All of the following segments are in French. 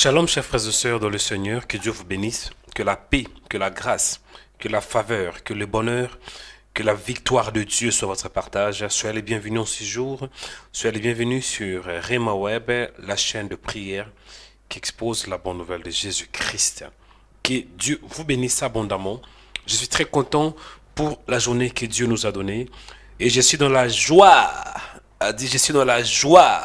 Shalom, chers frères et sœurs dans le Seigneur, que Dieu vous bénisse, que la paix, que la grâce, que la faveur, que le bonheur, que la victoire de Dieu soit votre partage. Soyez les bienvenus en ce jour, soyez les bienvenus sur Rema Web, la chaîne de prière qui expose la bonne nouvelle de Jésus-Christ. Que Dieu vous bénisse abondamment. Je suis très content pour la journée que Dieu nous a donnée et je suis dans la joie. Je suis dans la joie.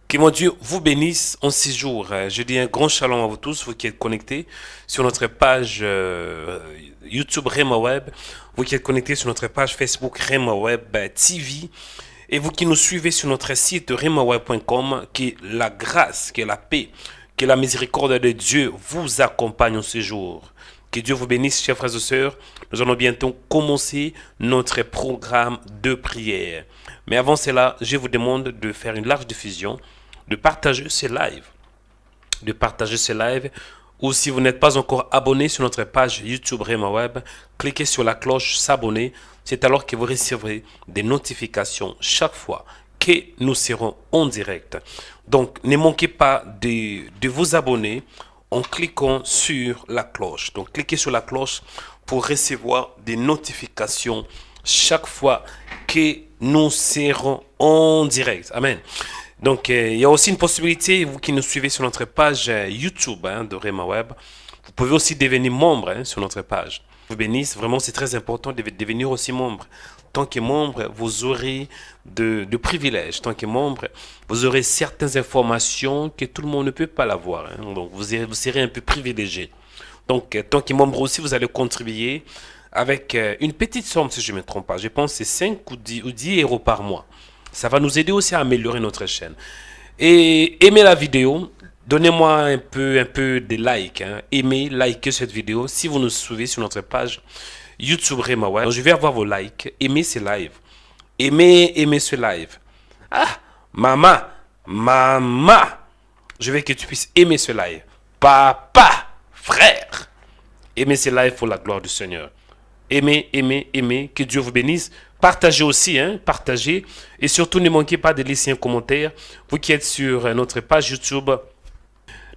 Que mon Dieu vous bénisse en 6 jours. Je dis un grand shalom à vous tous, vous qui êtes connectés sur notre page YouTube Rema Web, vous qui êtes connectés sur notre page Facebook Rema Web TV, et vous qui nous suivez sur notre site remaweb.com. Que la grâce, que la paix, que la miséricorde de Dieu vous accompagne en ce jour. Que Dieu vous bénisse, chers frères et sœurs. Nous allons bientôt commencer notre programme de prière. Mais avant cela, je vous demande de faire une large diffusion, de partager ce live. Ou si vous n'êtes pas encore abonné sur notre page YouTube Rema Web, cliquez sur la cloche s'abonner. C'est alors que vous recevrez des notifications chaque fois que nous serons en direct. Donc, ne manquez pas de vous abonner en cliquant sur la cloche. Donc, cliquez sur la cloche pour recevoir des notifications chaque fois que nous serons en direct. Amen. Donc, il y a aussi une possibilité, vous qui nous suivez sur notre page YouTube de Rema Web, vous pouvez aussi devenir membre sur notre page. Vous bénisse, vraiment c'est très important de devenir aussi membre. Tant que membre, vous aurez de privilèges. Tant que membre, vous aurez certaines informations que tout le monde ne peut pas l'avoir. Donc, vous serez un peu privilégié. Donc, tant que membre aussi, vous allez contribuer avec une petite somme, si je ne me trompe pas. Je pense que c'est 5 ou 10 euros par mois. Ça va nous aider aussi à améliorer notre chaîne. Et aimez la vidéo. Donnez-moi un peu de like. Aimez, likez cette vidéo. Si vous nous suivez sur notre page YouTube Rema Web, je vais avoir vos likes. Aimez ce live. Aimez ce live. Ah, maman. Je veux que tu puisses aimer ce live. Papa, frère. Aimez ce live pour la gloire du Seigneur. Aimez. Que Dieu vous bénisse. Partagez aussi, partagez. Et surtout, ne manquez pas de laisser un commentaire. Vous qui êtes sur notre page YouTube,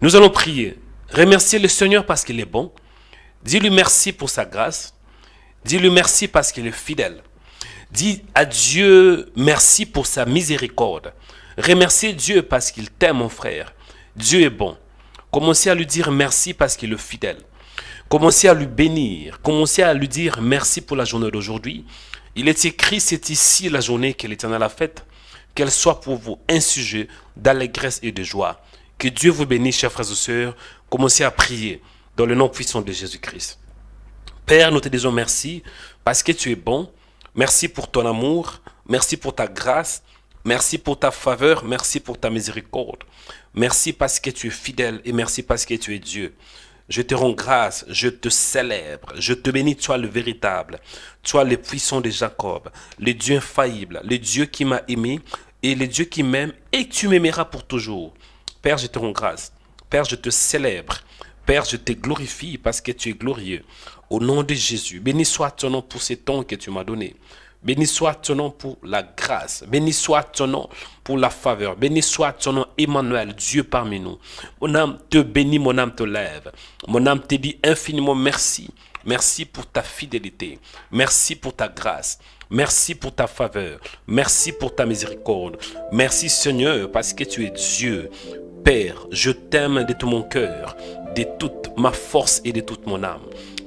nous allons prier. Remerciez le Seigneur parce qu'il est bon. Dis-lui merci pour sa grâce. Dis-lui merci parce qu'il est fidèle. Dis à Dieu merci pour sa miséricorde. Remerciez Dieu parce qu'il t'aime, mon frère. Dieu est bon. Commencez à lui dire merci parce qu'il est fidèle. Commencez à lui bénir. Commencez à lui dire merci pour la journée d'aujourd'hui. Il est écrit, c'est ici la journée que l'Éternel a faite, qu'elle soit pour vous un sujet d'allégresse et de joie. Que Dieu vous bénisse, chers frères et sœurs. Commencez à prier dans le nom puissant de Jésus-Christ. Père, nous te disons merci parce que tu es bon. Merci pour ton amour. Merci pour ta grâce. Merci pour ta faveur. Merci pour ta miséricorde. Merci parce que tu es fidèle et merci parce que tu es Dieu. Je te rends grâce, je te célèbre, je te bénis, toi le véritable, toi le puissant de Jacob, le Dieu infaillible, le Dieu qui m'a aimé et le Dieu qui m'aime et tu m'aimeras pour toujours. Père, je te rends grâce, Père, je te célèbre, Père, je te glorifie parce que tu es glorieux. Au nom de Jésus, béni soit ton nom pour ce temps que tu m'as donné. Béni soit ton nom pour la grâce. Béni soit ton nom pour la faveur. Béni soit ton nom, Emmanuel, Dieu parmi nous. Mon âme te bénit, mon âme te lève. Mon âme te dit infiniment merci. Merci pour ta fidélité. Merci pour ta grâce. Merci pour ta faveur. Merci pour ta miséricorde. Merci Seigneur parce que tu es Dieu. Père, je t'aime de tout mon cœur, de toute ma force et de toute mon âme.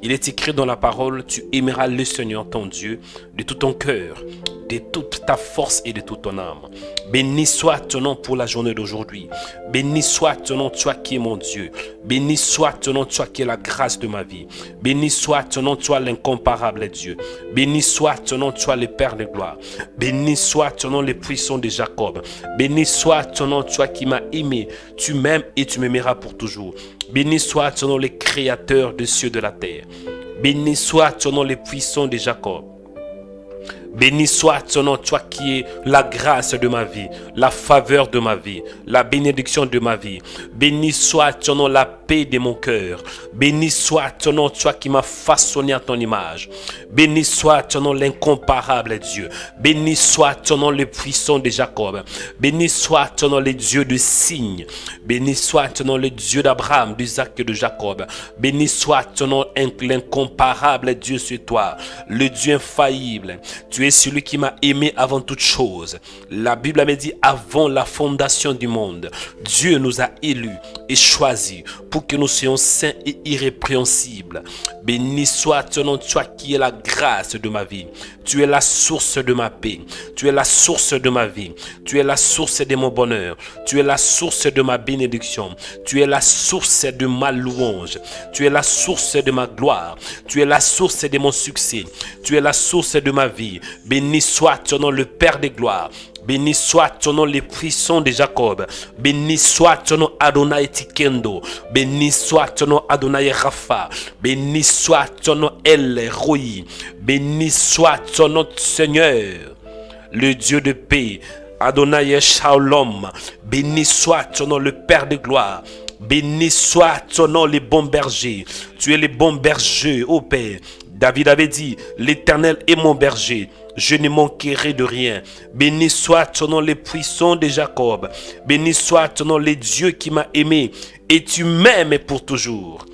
Il est écrit dans la parole, tu aimeras le Seigneur ton Dieu de tout ton cœur, de toute ta force et de toute ton âme. Béni soit ton nom pour la journée d'aujourd'hui. Béni soit ton nom, toi qui es mon Dieu. Béni soit ton nom, toi qui es la grâce de ma vie. Béni soit ton nom, toi l'incomparable Dieu. Béni soit ton nom, toi le Père de gloire. Béni soit ton nom, le puissant de Jacob. Béni soit ton nom, toi qui m'as aimé. Tu m'aimes et tu m'aimeras pour toujours. Béni soit ton nom, le créateur des cieux et de la terre. Béni soit ton nom, le puissant de Jacob. Béni soit ton nom, toi qui es la grâce de ma vie, la faveur de ma vie, la bénédiction de ma vie. Béni soit ton nom, la paix de mon cœur. Béni soit ton nom, toi qui m'as façonné à ton image. Béni soit ton nom, l'incomparable Dieu. Béni soit ton nom, le puissant de Jacob. Béni soit ton nom, le Dieu de signes. Béni soit ton nom, le Dieu d'Abraham, d'Isaac et de Jacob. Béni soit ton nom, l'incomparable Dieu sur toi, le Dieu infaillible. Tu es celui qui m'a aimé avant toute chose. La Bible me dit avant la fondation du monde, Dieu nous a élus et choisis pour que nous soyons saints et irrépréhensibles. Béni soit ton nom, toi qui es la grâce de ma vie. Tu es la source de ma paix. Tu es la source de ma vie. Tu es la source de mon bonheur. Tu es la source de ma bénédiction. Tu es la source de ma louange. Tu es la source de ma gloire. Tu es la source de mon succès. Tu es la source de ma vie. Béni soit ton nom, le Père des gloires. Béni soit ton nom, les puissants de Jacob. Béni soit ton nom, Adonai Tikendo. Béni soit ton nom, Adonai Rapha. Béni soit ton nom, El Roi. Béni soit ton nom, Seigneur, le Dieu de paix. Adonai Shalom. Béni soit ton nom, le Père de gloire. Béni soit ton nom, les bons bergers. Tu es le bon berger, ô Père. David avait dit, l'Éternel est mon berger. Je ne manquerai de rien. Béni soit ton nom, les puissants de Jacob. Béni soit ton nom, les dieux qui m'a aimé. Et tu m'aimes pour toujours.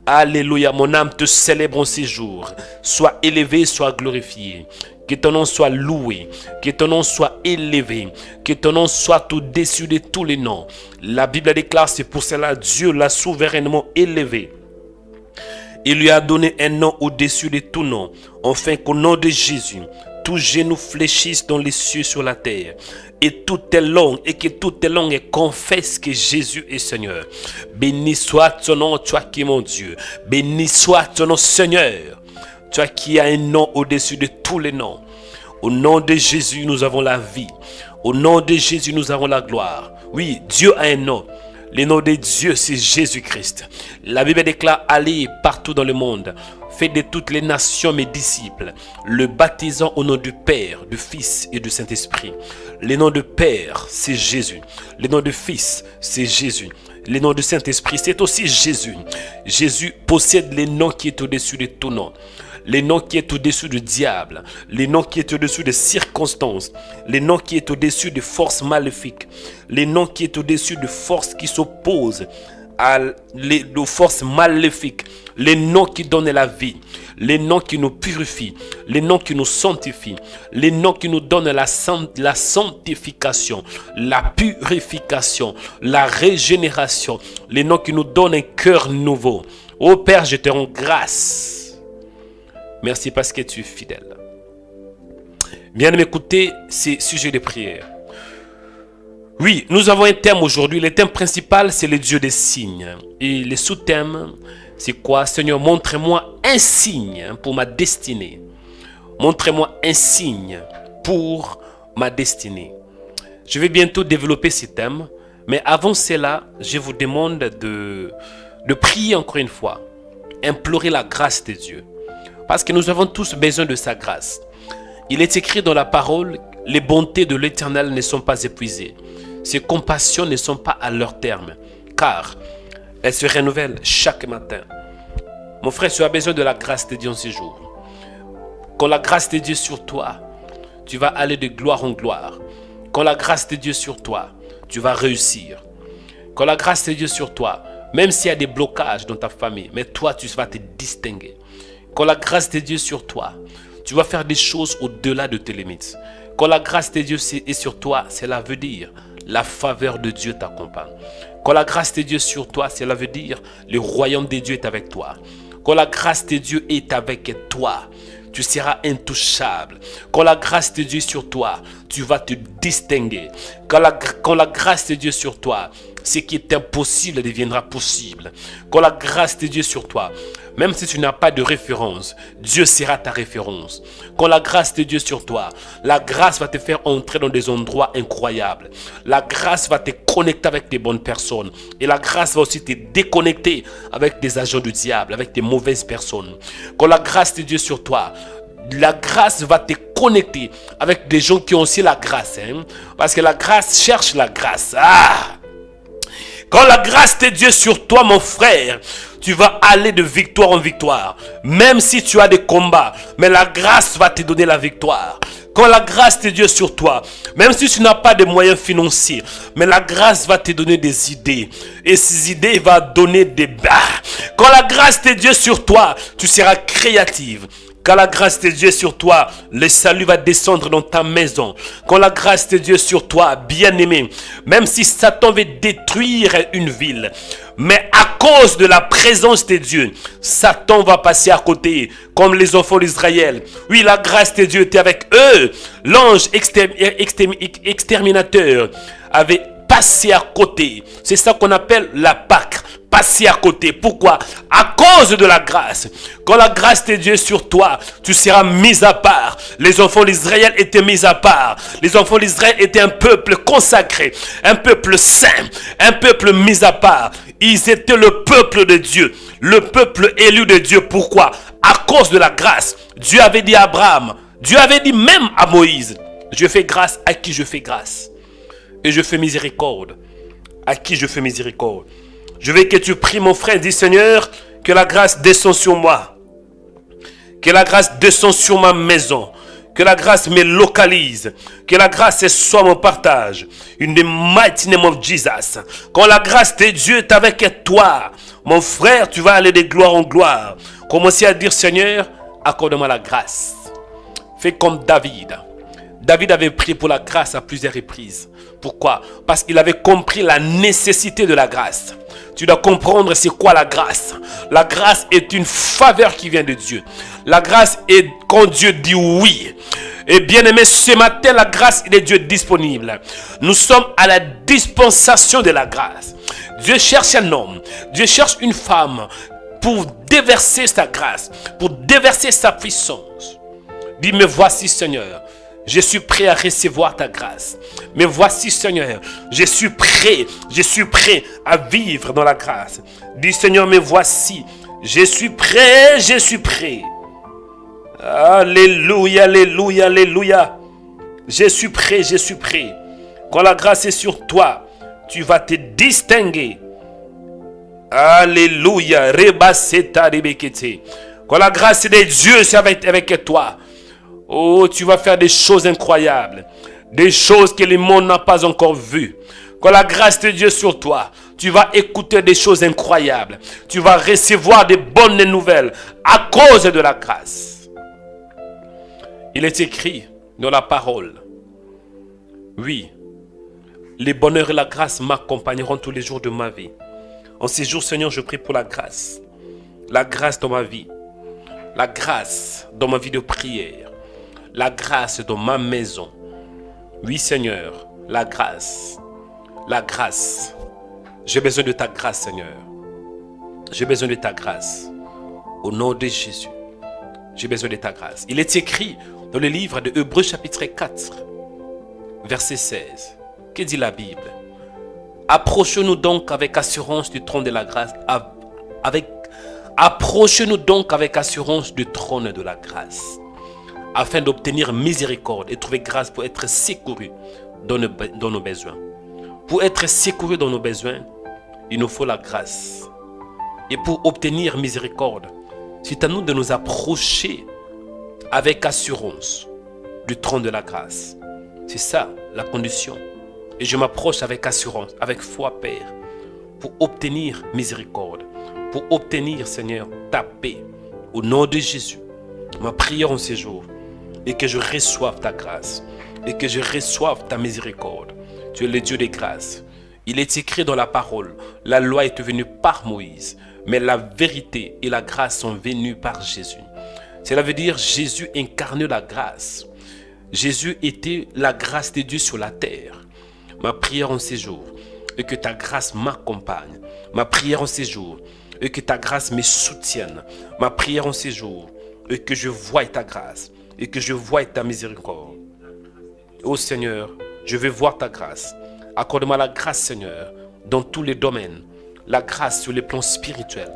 Alléluia, mon âme te célèbre en ces jours. Sois élevé, sois glorifié. Que ton nom soit loué, que ton nom soit élevé, que ton nom soit au-dessus de tous les noms. La Bible déclare, c'est pour cela Dieu l'a souverainement élevé. Il lui a donné un nom au-dessus de tout nom, afin qu'au nom de Jésus, tous genoux fléchissent dans les cieux sur la terre, et que toutes tes langues confessent que Jésus est Seigneur. Béni soit ton nom, toi qui es mon Dieu. Béni soit ton nom, Seigneur, toi qui as un nom au-dessus de tous les noms. Au nom de Jésus, nous avons la vie. Au nom de Jésus, nous avons la gloire. Oui, Dieu a un nom. Le nom de Dieu, c'est Jésus-Christ. La Bible déclare, allez partout dans le monde, faites de toutes les nations mes disciples, le baptisant au nom du Père, du Fils et du Saint-Esprit. Le nom de Père, c'est Jésus. Le nom de Fils, c'est Jésus. Le nom du Saint-Esprit, c'est aussi Jésus. Jésus possède le nom qui est au-dessus de tout nom. Le nom qui est au-dessus du diable, le nom qui est au-dessus des circonstances, le nom qui est au-dessus des forces maléfiques, le nom qui est au-dessus des forces qui s'opposent aux forces maléfiques, le nom qui donne la vie, le nom qui nous purifie, le nom qui nous sanctifie, le nom qui nous donne la sanctification, la purification, la régénération, le nom qui nous donne un cœur nouveau. Ô Père, je te rends grâce. Merci parce que tu es fidèle. Bien m'écouter, c'est sujet de prière. Oui, nous avons un thème aujourd'hui. Le thème principal, c'est le Dieu des signes. Et le sous-thème, c'est quoi? Seigneur, montre-moi un signe pour ma destinée. Montre-moi un signe pour ma destinée. Je vais bientôt développer ce thème. Mais avant cela, je vous demande de prier encore une fois. Implorer la grâce de Dieu. Parce que nous avons tous besoin de sa grâce. Il est écrit dans la parole, les bontés de l'Éternel ne sont pas épuisées. Ses compassions ne sont pas à leur terme, car elles se renouvellent chaque matin. Mon frère, tu as besoin de la grâce de Dieu en ces jours. Quand la grâce de Dieu sur toi, tu vas aller de gloire en gloire. Quand la grâce de Dieu sur toi, tu vas réussir. Quand la grâce de Dieu sur toi, même s'il y a des blocages dans ta famille, mais toi, tu vas te distinguer. Quand la grâce de Dieu sur toi, tu vas faire des choses au-delà de tes limites. Quand la grâce de Dieu est sur toi, cela veut dire la faveur de Dieu t'accompagne. Quand la grâce de Dieu sur toi, cela veut dire le royaume de Dieu est avec toi. Quand la grâce de Dieu est avec toi, tu seras intouchable. Quand la grâce de Dieu est sur toi, tu vas te distinguer. Quand la grâce de Dieu est sur toi, ce qui est impossible deviendra possible. Quand la grâce de Dieu est sur toi, même si tu n'as pas de référence, Dieu sera ta référence. Quand la grâce de Dieu est sur toi, la grâce va te faire entrer dans des endroits incroyables. La grâce va te connecter avec des bonnes personnes. Et la grâce va aussi te déconnecter avec des agents du diable, avec des mauvaises personnes. Quand la grâce de Dieu est sur toi, La grâce va te connecter avec des gens qui ont aussi la grâce. Parce que la grâce cherche la grâce. Quand la grâce de Dieu sur toi, mon frère, tu vas aller de victoire en victoire. Même si tu as des combats, mais la grâce va te donner la victoire. Quand la grâce de Dieu sur toi, même si tu n'as pas de moyens financiers, mais la grâce va te donner des idées. Et ces idées vont donner des bas. Quand la grâce de Dieu sur toi, tu seras créative. Quand la grâce de Dieu est sur toi, le salut va descendre dans ta maison. Quand la grâce de Dieu est sur toi, bien-aimé, même si Satan veut détruire une ville, mais à cause de la présence de Dieu, Satan va passer à côté, comme les enfants d'Israël. Oui, la grâce de Dieu était avec eux. L'ange exterminateur avait passé à côté. C'est ça qu'on appelle la Pâque. Passer à côté. Pourquoi? À cause de la grâce. Quand la grâce de Dieu est sur toi, tu seras mis à part. Les enfants d'Israël étaient mis à part. Les enfants d'Israël étaient un peuple consacré, un peuple saint, un peuple mis à part. Ils étaient le peuple de Dieu, le peuple élu de Dieu. Pourquoi? À cause de la grâce. Dieu avait dit à Abraham, Dieu avait dit même à Moïse, je fais grâce à qui je fais grâce. Et je fais miséricorde à qui je fais miséricorde. Je veux que tu pries, mon frère, dis Seigneur, que la grâce descend sur moi. Que la grâce descend sur ma maison. Que la grâce me localise. Que la grâce soit mon partage. In the mighty name of Jesus. Quand la grâce de Dieu est avec toi, mon frère, tu vas aller de gloire en gloire. Commencez à dire, Seigneur, accorde-moi la grâce. Fais comme David. David avait prié pour la grâce à plusieurs reprises. Pourquoi? Parce qu'il avait compris la nécessité de la grâce. Tu dois comprendre c'est quoi la grâce. La grâce est une faveur qui vient de Dieu. La grâce est quand Dieu dit oui. Et bien aimé, ce matin, la grâce est Dieu disponible. Nous sommes à la dispensation de la grâce. Dieu cherche un homme. Dieu cherche une femme pour déverser sa grâce, pour déverser sa puissance. Dis, me voici Seigneur. Je suis prêt à recevoir ta grâce. Mais voici, Seigneur, je suis prêt à vivre dans la grâce. Dis, Seigneur, me voici. Je suis prêt. Alléluia, alléluia, alléluia. Je suis prêt. Quand la grâce est sur toi, tu vas te distinguer. Alléluia. Rebaseta rebekete. Quand la grâce de Dieu est avec toi, oh, tu vas faire des choses incroyables. Des choses que le monde n'a pas encore vues. Quand la grâce de Dieu est sur toi, tu vas écouter des choses incroyables. Tu vas recevoir des bonnes nouvelles à cause de la grâce. Il est écrit dans la parole. Oui, les bonheurs et la grâce m'accompagneront tous les jours de ma vie. En ces jours, Seigneur, je prie pour la grâce. La grâce dans ma vie. La grâce dans ma vie de prière. La grâce dans ma maison. Oui, Seigneur, la grâce. La grâce. J'ai besoin de ta grâce, Seigneur. J'ai besoin de ta grâce. Au nom de Jésus. J'ai besoin de ta grâce. Il est écrit dans le livre de Hébreux chapitre 4, verset 16. Que dit la Bible? Approchons-nous donc avec assurance du trône de la grâce. Approchons-nous donc avec assurance du trône de la grâce, afin d'obtenir miséricorde et trouver grâce pour être secouru dans nos besoins. Pour être secouru dans nos besoins, il nous faut la grâce. Et pour obtenir miséricorde, c'est à nous de nous approcher avec assurance du trône de la grâce. C'est ça la condition. Et je m'approche avec assurance, avec foi, Père, pour obtenir miséricorde, pour obtenir, Seigneur, ta paix. Au nom de Jésus, ma prière en ces jours, et que je reçoive ta grâce, et que je reçoive ta miséricorde. Tu es le Dieu des grâces. Il est écrit dans la parole, la loi est venue par Moïse, mais la vérité et la grâce sont venues par Jésus. Cela veut dire Jésus incarnait la grâce. Jésus était la grâce de Dieu sur la terre. Ma prière en ces jours, et que ta grâce m'accompagne. Ma prière en ces jours, et que ta grâce me soutienne. Ma prière en ces jours, et que je voie ta grâce, et que je voie ta miséricorde. Ô Seigneur, je veux voir ta grâce. Accorde-moi la grâce, Seigneur, dans tous les domaines. La grâce sur les plans spirituels.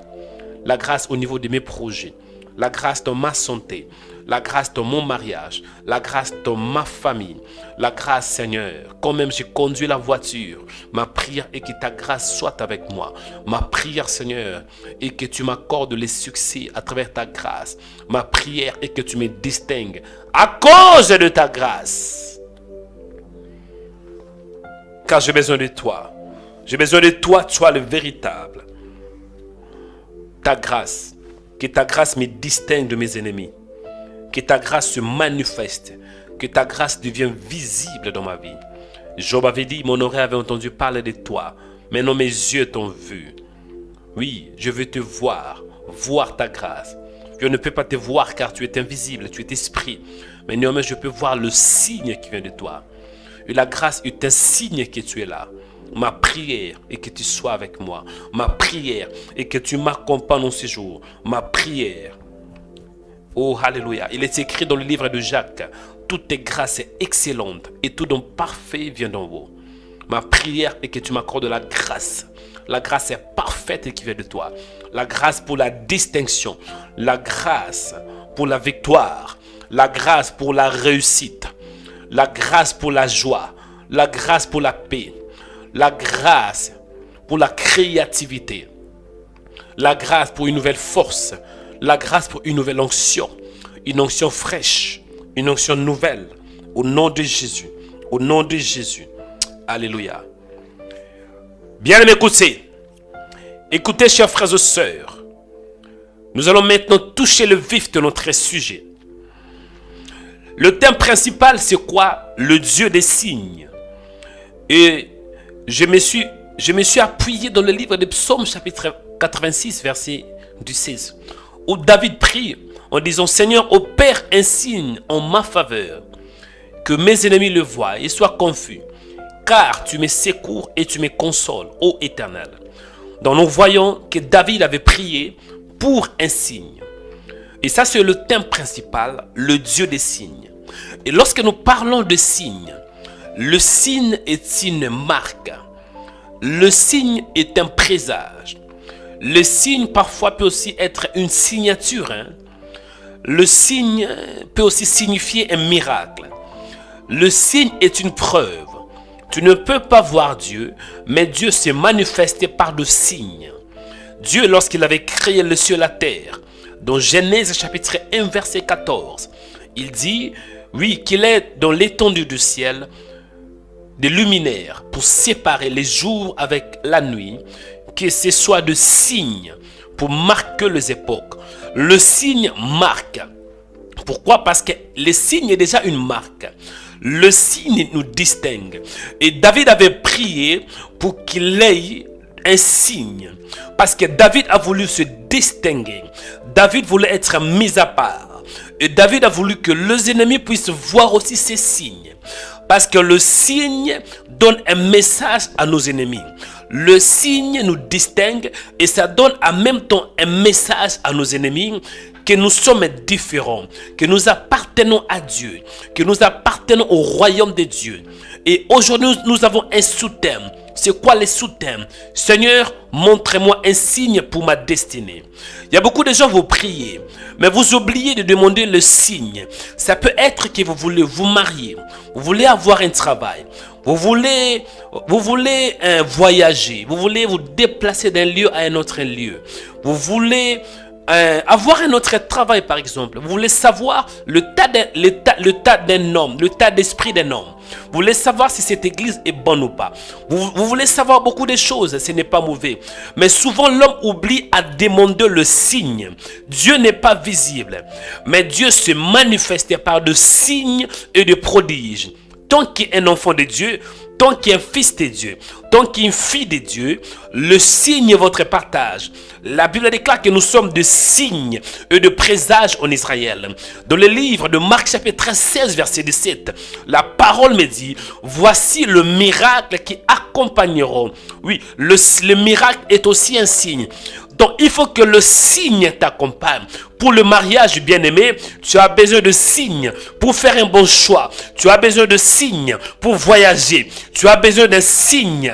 La grâce au niveau de mes projets. La grâce dans ma santé. la grâce dans mon mariage, la grâce dans ma famille, la grâce, Seigneur, quand même j'ai conduit la voiture, ma prière est que ta grâce soit avec moi. Ma prière, Seigneur, est que tu m'accordes les succès à travers ta grâce. Ma prière est que tu me distingues à cause de ta grâce. Car j'ai besoin de toi. J'ai besoin de toi, toi le véritable. Ta grâce, que ta grâce me distingue de mes ennemis. Que ta grâce se manifeste. Que ta grâce devienne visible dans ma vie. Job avait dit, mon oreille avait entendu parler de toi. Maintenant mes yeux t'ont vu. Oui, je veux te voir, voir ta grâce. Je ne peux pas te voir car tu es invisible, tu es esprit. Mais néanmoins, je peux voir le signe qui vient de toi. Et la grâce est un signe que tu es là. Ma prière est que tu sois avec moi. Ma prière est que tu m'accompagnes en ce jour. Ma prière. Oh, alléluia. Il est écrit dans le livre de Jacques. Toute grâce est excellente et tout don parfait vient d'en haut. Ma prière est que tu m'accordes la grâce. La grâce est parfaite et qui vient de toi. La grâce pour la distinction. La grâce pour la victoire. La grâce pour la réussite. La grâce pour la joie. La grâce pour la paix. La grâce pour la créativité. La grâce pour une nouvelle force. La grâce pour une nouvelle onction. Une onction fraîche. Une onction nouvelle. Au nom de Jésus. Au nom de Jésus. Alléluia. Bien aimés, écoutez, chers frères et sœurs. Nous allons maintenant toucher le vif de notre sujet. Le thème principal, c'est quoi? Le Dieu des signes. Et je me suis appuyé dans le livre de Psaumes, chapitre 86, verset 16, où David prie en disant, Seigneur, opère un signe en ma faveur, que mes ennemis le voient et soient confus, car tu me secours et tu me consoles, ô Éternel. Donc nous voyons que David avait prié pour un signe. Et ça, c'est le thème principal, le Dieu des signes. Et lorsque nous parlons de signes, le signe est une marque. Le signe est un présage. Le signe parfois peut aussi être une signature. Le signe peut aussi signifier un miracle. Le signe est une preuve. Tu ne peux pas voir Dieu, mais Dieu s'est manifesté par le signe. Dieu, lorsqu'il avait créé le ciel et la terre, dans Genèse chapitre 1, verset 14, il dit, oui, qu'il est dans l'étendue du ciel des luminaires pour séparer les jours avec la nuit, que ce soit de signes pour marquer les époques. Le signe marque. Pourquoi? Parce que le signe est déjà une marque. Le signe nous distingue. Et David avait prié pour qu'il ait un signe. Parce que David a voulu se distinguer. David voulait être mis à part. Et David a voulu que les ennemis puissent voir aussi ces signes. Parce que le signe donne un message à nos ennemis. Le signe nous distingue et ça donne en même temps un message à nos ennemis que nous sommes différents, que nous appartenons à Dieu, que nous appartenons au royaume de Dieu. Et aujourd'hui, nous avons un sous-thème. C'est quoi le sous-thème? Seigneur, montre-moi un signe pour ma destinée. Il y a beaucoup de gens, vous priez, mais vous oubliez de demander le signe. Ça peut être que vous voulez vous marier, vous voulez avoir un travail, vous voulez voyager, vous voulez vous déplacer d'un lieu à un autre lieu, vous voulez avoir un autre travail par exemple, vous voulez savoir l'état d'un homme, l'état d'esprit d'un homme. Vous voulez savoir si cette église est bonne ou pas. Vous voulez savoir beaucoup de choses, ce n'est pas mauvais. Mais souvent l'homme oublie à demander le signe. Dieu n'est pas visible, mais Dieu se manifeste par de signes et de prodiges. Tant qu'il est un enfant de Dieu, tant qu'il est un fils de Dieu, tant qu'il est une fille de Dieu, le signe est votre partage. La Bible déclare que nous sommes de signes et de présages en Israël. Dans le livre de Marc chapitre 16 verset 17, la parole me dit, voici le miracle qui accompagneront. Oui, le miracle est aussi un signe. Donc il faut que le signe t'accompagne. Pour le mariage bien-aimé, tu as besoin de signes pour faire un bon choix. Tu as besoin de signes pour voyager. Tu as besoin d'un signe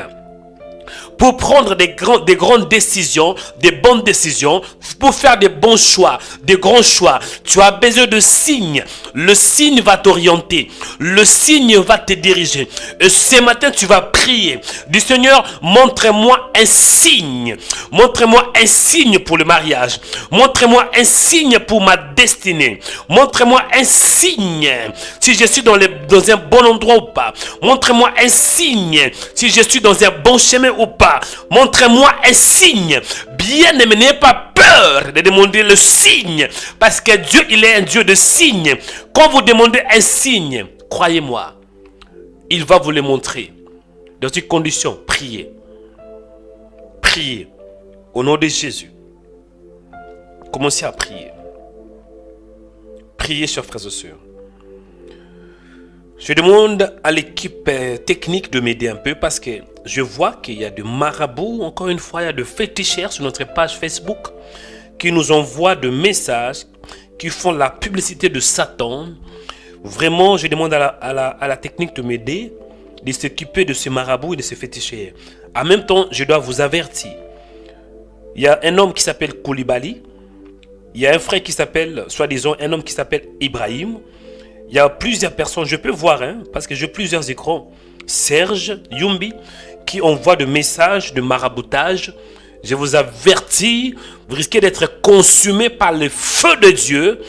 pour prendre des grandes décisions, des bonnes décisions, pour faire des bons choix, des grands choix. Tu as besoin de signes. Le signe va t'orienter. Le signe va te diriger. Et ce matin, tu vas prier. Dis Seigneur, montre-moi un signe. Montre-moi un signe pour le mariage. Montre-moi un signe pour ma destinée. Montre-moi un signe si je suis dans un bon endroit ou pas. Montre-moi un signe si je suis dans un bon chemin ou pas. Montre-moi un signe. Bien-aimé, n'ayez pas peur de demander le signe, parce que Dieu, il est un Dieu de signes. Quand vous demandez un signe, croyez-moi, il va vous le montrer. Dans une condition, priez. Priez au nom de Jésus. Commencez à prier. Priez, chers frères et sœurs. Je demande à l'équipe technique de m'aider un peu, parce que je vois qu'il y a des marabouts, encore une fois, il y a des féticheurs sur notre page Facebook qui nous envoient des messages, qui font la publicité de Satan. Vraiment, je demande à la technique de m'aider, de s'occuper de ces marabouts et de ces féticheurs. En même temps, je dois vous avertir. Il y a un homme qui s'appelle Koulibaly. Il y a un frère qui s'appelle, soi-disant, un homme qui s'appelle Ibrahim. Il y a plusieurs personnes, je peux voir, parce que j'ai plusieurs écrans. Serge, Yumbi, qui envoie des messages de maraboutage. Je vous avertis, vous risquez d'être consumés par le feu de Dieu.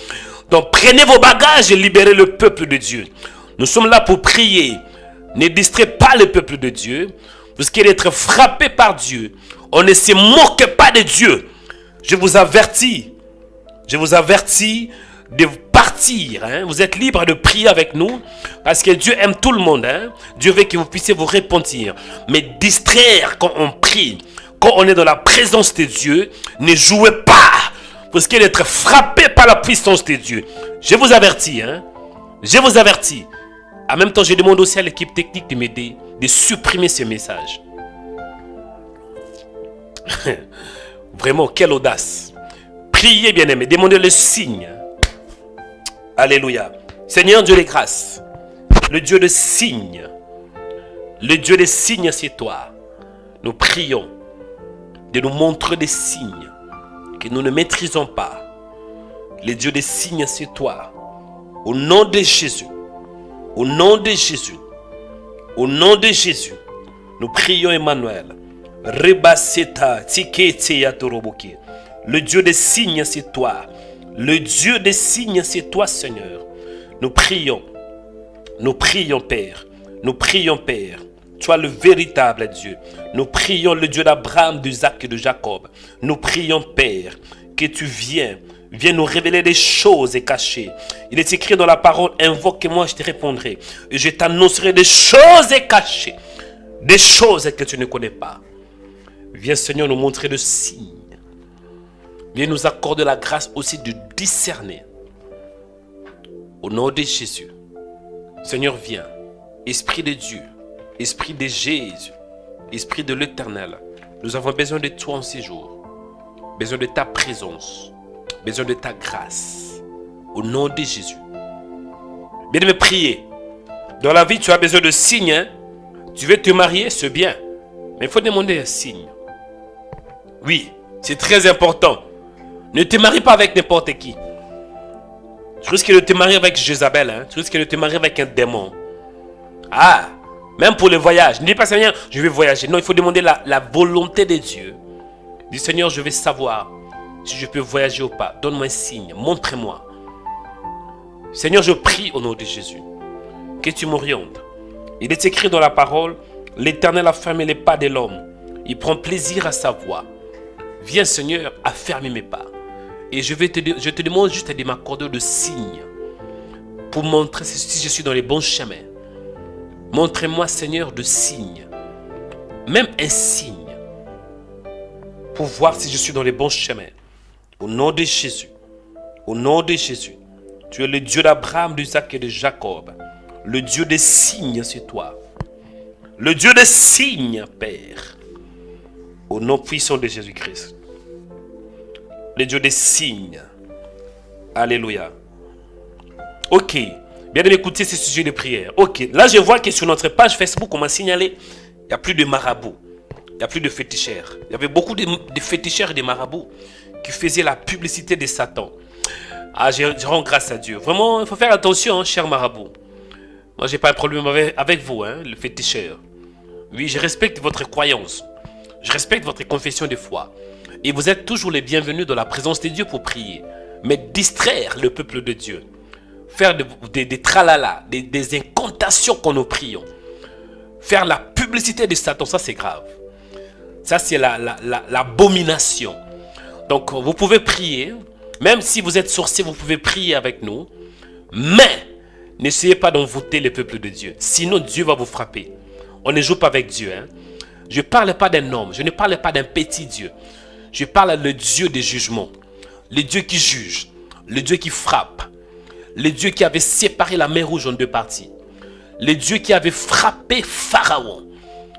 Donc prenez vos bagages et libérez le peuple de Dieu. Nous sommes là pour prier. Ne distraitez pas le peuple de Dieu. Vous risquez d'être frappés par Dieu. On ne se moque pas de Dieu. Je vous avertis. Je vous avertis de partir. Vous êtes libre de prier avec nous, parce que Dieu aime tout le monde. Dieu veut que vous puissiez vous repentir. Mais distraire quand on prie, quand on est dans la présence de Dieu, ne jouez pas. Vous risquez d'être frappé par la puissance de Dieu. Je vous avertis. Je vous avertis. En même temps, je demande aussi à l'équipe technique de m'aider, de supprimer ce message. Vraiment, quelle audace. Priez, bien-aimés, demandez le signe. Alléluia. Seigneur Dieu des grâces, le Dieu de signes, le Dieu des signes, c'est toi. Nous prions de nous montrer des signes que nous ne maîtrisons pas. Le Dieu des signes, c'est toi. Au nom de Jésus, au nom de Jésus, au nom de Jésus, nous prions Emmanuel. Rebaseta, tikete yatoroboki. Le Dieu des signes, c'est toi. Le Dieu des signes, c'est toi, Seigneur. Nous prions, Père. Nous prions, Père. Toi, le véritable Dieu. Nous prions le Dieu d'Abraham, d'Isaac et de Jacob. Nous prions, Père, que tu viens nous révéler des choses cachées. Il est écrit dans la parole, invoque-moi, je te répondrai. Et je t'annoncerai des choses cachées. Des choses que tu ne connais pas. Viens, Seigneur, nous montrer le signe. Viens nous accorder la grâce aussi de discerner. Au nom de Jésus. Seigneur, viens. Esprit de Dieu. Esprit de Jésus. Esprit de l'Éternel. Nous avons besoin de toi en ces jours. Besoin de ta présence. Besoin de ta grâce. Au nom de Jésus. Bien de me prier. Dans la vie, tu as besoin de signes. Tu veux te marier, c'est bien. Mais il faut demander un signe. Oui, c'est très important. Ne te marie pas avec n'importe qui. Tu risques de te marier avec Jézabel. Tu risques de te marier avec un démon. Ah, même pour le voyage. Ne dis pas, Seigneur, je vais voyager. Non, il faut demander la volonté de Dieu. Dis, Seigneur, je vais savoir si je peux voyager ou pas. Donne-moi un signe. Montre-moi. Seigneur, je prie au nom de Jésus que tu m'orientes. Il est écrit dans la parole, l'Éternel a fermé les pas de l'homme. Il prend plaisir à sa voix. Viens, Seigneur, affermir mes pas. Et je te demande juste de m'accorder de signes pour montrer si je suis dans les bons chemins. Montrez-moi, Seigneur, de signes. Même un signe. Pour voir si je suis dans les bons chemins. Au nom de Jésus. Au nom de Jésus. Tu es le Dieu d'Abraham, d'Isaac et de Jacob. Le Dieu des signes, c'est toi. Le Dieu des signes, Père. Au nom puissant de Jésus-Christ. Le Dieu des signes. Alléluia. Ok. Bien de m'écouter ces sujets de prière. Ok. Là, je vois que sur notre page Facebook, on m'a signalé, il n'y a plus de marabouts. Il n'y a plus de féticheurs. Il y avait beaucoup de féticheurs et de marabouts qui faisaient la publicité de Satan. Ah, je rends grâce à Dieu. Vraiment, il faut faire attention, hein, cher marabout. Moi, j'ai pas de problème avec vous, hein, le féticheur. Oui, je respecte votre croyance. Je respecte votre confession de foi. Et vous êtes toujours les bienvenus dans la présence de Dieu pour prier. Mais distraire le peuple de Dieu. Faire des tralala, des incantations quand nous prions. Faire la publicité de Satan, ça c'est grave. Ça c'est l'abomination. Donc vous pouvez prier. Même si vous êtes sorcier, vous pouvez prier avec nous. Mais n'essayez pas d'envoûter le peuple de Dieu. Sinon Dieu va vous frapper. On ne joue pas avec Dieu, hein. Je ne parle pas d'un homme. Je ne parle pas d'un petit Dieu. Je parle le Dieu des jugements. Le Dieu qui juge. Le Dieu qui frappe. Le Dieu qui avait séparé la mer Rouge en deux parties. Le Dieu qui avait frappé Pharaon.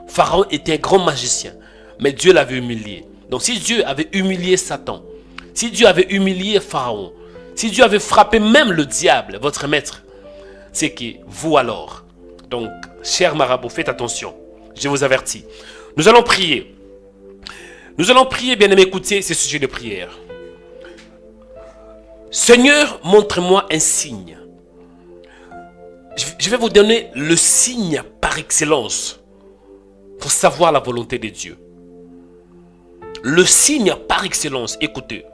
Pharaon était un grand magicien. Mais Dieu l'avait humilié. Donc si Dieu avait humilié Satan, si Dieu avait humilié Pharaon, si Dieu avait frappé même le diable, votre maître, c'est que vous alors. Donc, cher marabout, faites attention. Je vous avertis. Nous allons prier. Nous allons prier, bien-aimés, écoutez ce sujet de prière. Seigneur, montre-moi un signe. Je vais vous donner le signe par excellence pour savoir la volonté de Dieu. Le signe par excellence, écoutez.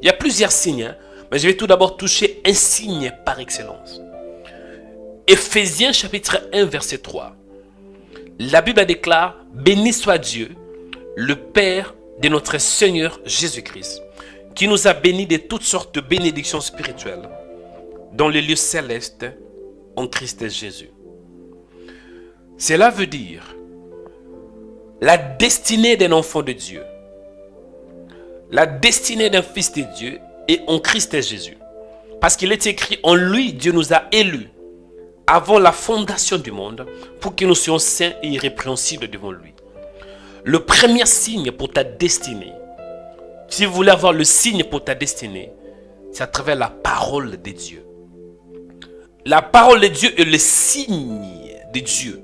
Il y a plusieurs signes, hein, mais je vais tout d'abord toucher un signe par excellence. Éphésiens chapitre 1 verset 3. La Bible déclare: béni soit Dieu, le Père de notre Seigneur Jésus-Christ, qui nous a bénis de toutes sortes de bénédictions spirituelles dans les lieux célestes en Christ Jésus. Cela veut dire la destinée d'un enfant de Dieu, la destinée d'un fils de Dieu est en Christ Jésus. Parce qu'il est écrit: en lui, Dieu nous a élus avant la fondation du monde pour que nous soyons saints et irrépréhensibles devant lui. Le premier signe pour ta destinée, si vous voulez avoir le signe pour ta destinée, c'est à travers la parole de Dieu. La parole de Dieu est le signe de Dieu.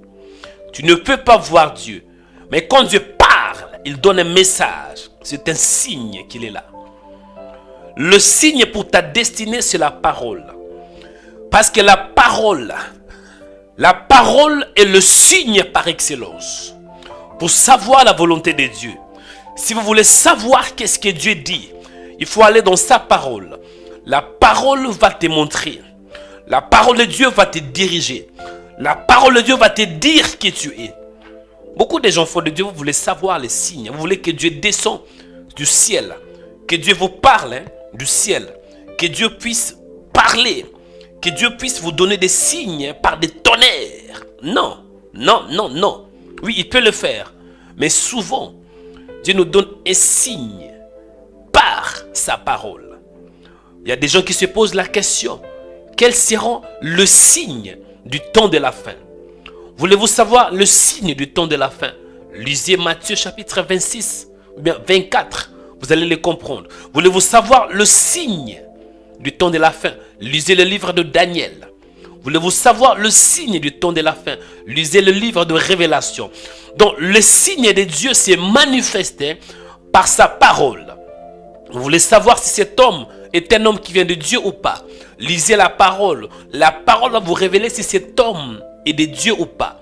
Tu ne peux pas voir Dieu, mais quand Dieu parle, il donne un message. C'est un signe qu'il est là. Le signe pour ta destinée, c'est la parole. Parce que la parole est le signe par excellence. Pour savoir la volonté de Dieu. Si vous voulez savoir qu'est-ce que Dieu dit, il faut aller dans sa parole. La parole va te montrer. La parole de Dieu va te diriger. La parole de Dieu va te dire qui tu es. Beaucoup des enfants de Dieu, vous voulez savoir les signes. Vous voulez que Dieu descende du ciel. Que Dieu vous parle, hein, du ciel. Que Dieu puisse parler. Que Dieu puisse vous donner des signes par des tonnerres. Non, non, non, non. Oui, il peut le faire. Mais souvent, Dieu nous donne un signe par sa parole. Il y a des gens qui se posent la question: quels seront le signe du temps de la fin? Voulez-vous savoir le signe du temps de la fin? Lisez Matthieu chapitre 26 ou bien 24. Vous allez les comprendre. Voulez-vous savoir le signe du temps de la fin? Lisez le livre de Daniel. Voulez-vous savoir le signe du temps de la fin? Lisez le livre de Révélation. Donc le signe de Dieu s'est manifesté par sa parole. Vous voulez savoir si cet homme est un homme qui vient de Dieu ou pas? Lisez la parole. La parole va vous révéler si cet homme est de Dieu ou pas.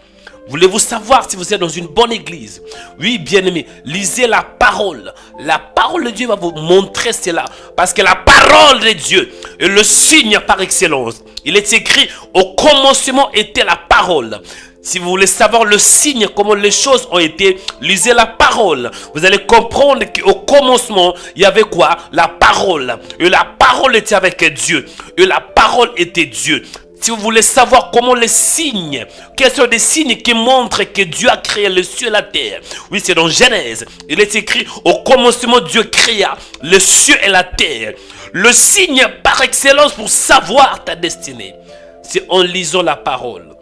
Voulez-vous savoir si vous êtes dans une bonne église? Oui, bien-aimé, lisez la parole. La parole de Dieu va vous montrer cela. Parce que la parole de Dieu est le signe par excellence. Il est écrit: au commencement était la parole. Si vous voulez savoir le signe, comment les choses ont été, lisez la parole. Vous allez comprendre qu'au commencement, il y avait quoi? La parole. Et la parole était avec Dieu. Et la parole était Dieu. Si vous voulez savoir comment les signes, quels sont des signes qui montrent que Dieu a créé le ciel et la terre. Oui, c'est dans Genèse. Il est écrit: au commencement, Dieu créa le ciel et la terre. Le signe par excellence pour savoir ta destinée, c'est en lisant la parole.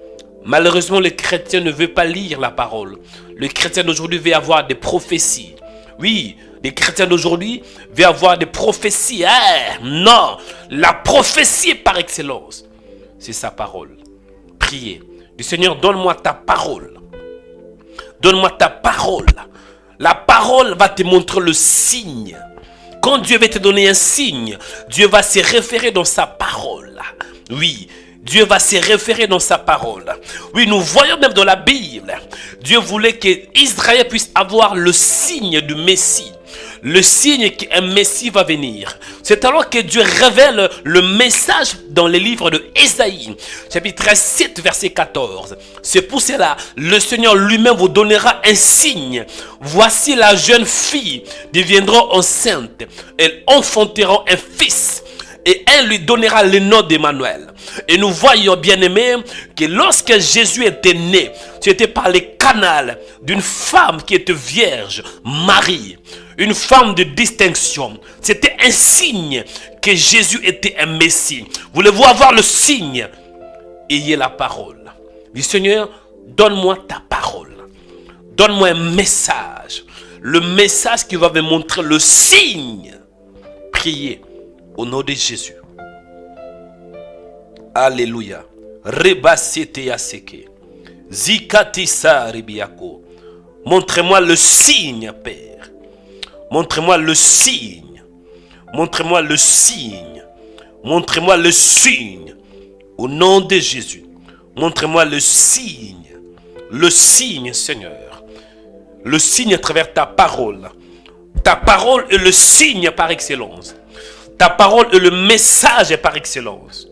Malheureusement, les chrétiens ne veulent pas lire la parole. Le chrétien d'aujourd'hui veut avoir des prophéties. Oui, les chrétiens d'aujourd'hui veulent avoir des prophéties. Non, la prophétie par excellence, c'est sa parole. Priez. Du Seigneur, donne-moi ta parole. Donne-moi ta parole. La parole va te montrer le signe. Quand Dieu va te donner un signe, Dieu va se référer dans sa parole. Oui, Dieu va se référer dans sa parole. Oui, nous voyons même dans la Bible, Dieu voulait qu'Israël puisse avoir le signe du Messie. Le signe qu'un Messie va venir. C'est alors que Dieu révèle le message dans les livres de Ésaïe, chapitre 7, verset 14. C'est pour cela, le Seigneur lui-même vous donnera un signe. Voici la jeune fille deviendra enceinte. Elle enfantera un fils. Et elle lui donnera le nom d'Emmanuel. Et nous voyons, bien aimés, que lorsque Jésus était né, c'était par les canaux d'une femme qui était vierge, Marie. Une femme de distinction. C'était un signe que Jésus était un Messie. Voulez-vous avoir le signe? Ayez la parole. Dis Seigneur, donne-moi ta parole. Donne-moi un message. Le message qui va me montrer le signe. Priez au nom de Jésus. Alléluia. Rebasete yaseke. Zikatisa ribiako. Montrez-moi le signe, Père. Montrez-moi le signe. Montrez-moi le signe. Montrez-moi le signe. Au nom de Jésus. Montrez-moi le signe. Le signe, Seigneur. Le signe à travers ta parole. Ta parole est le signe par excellence. Ta parole est le message par excellence.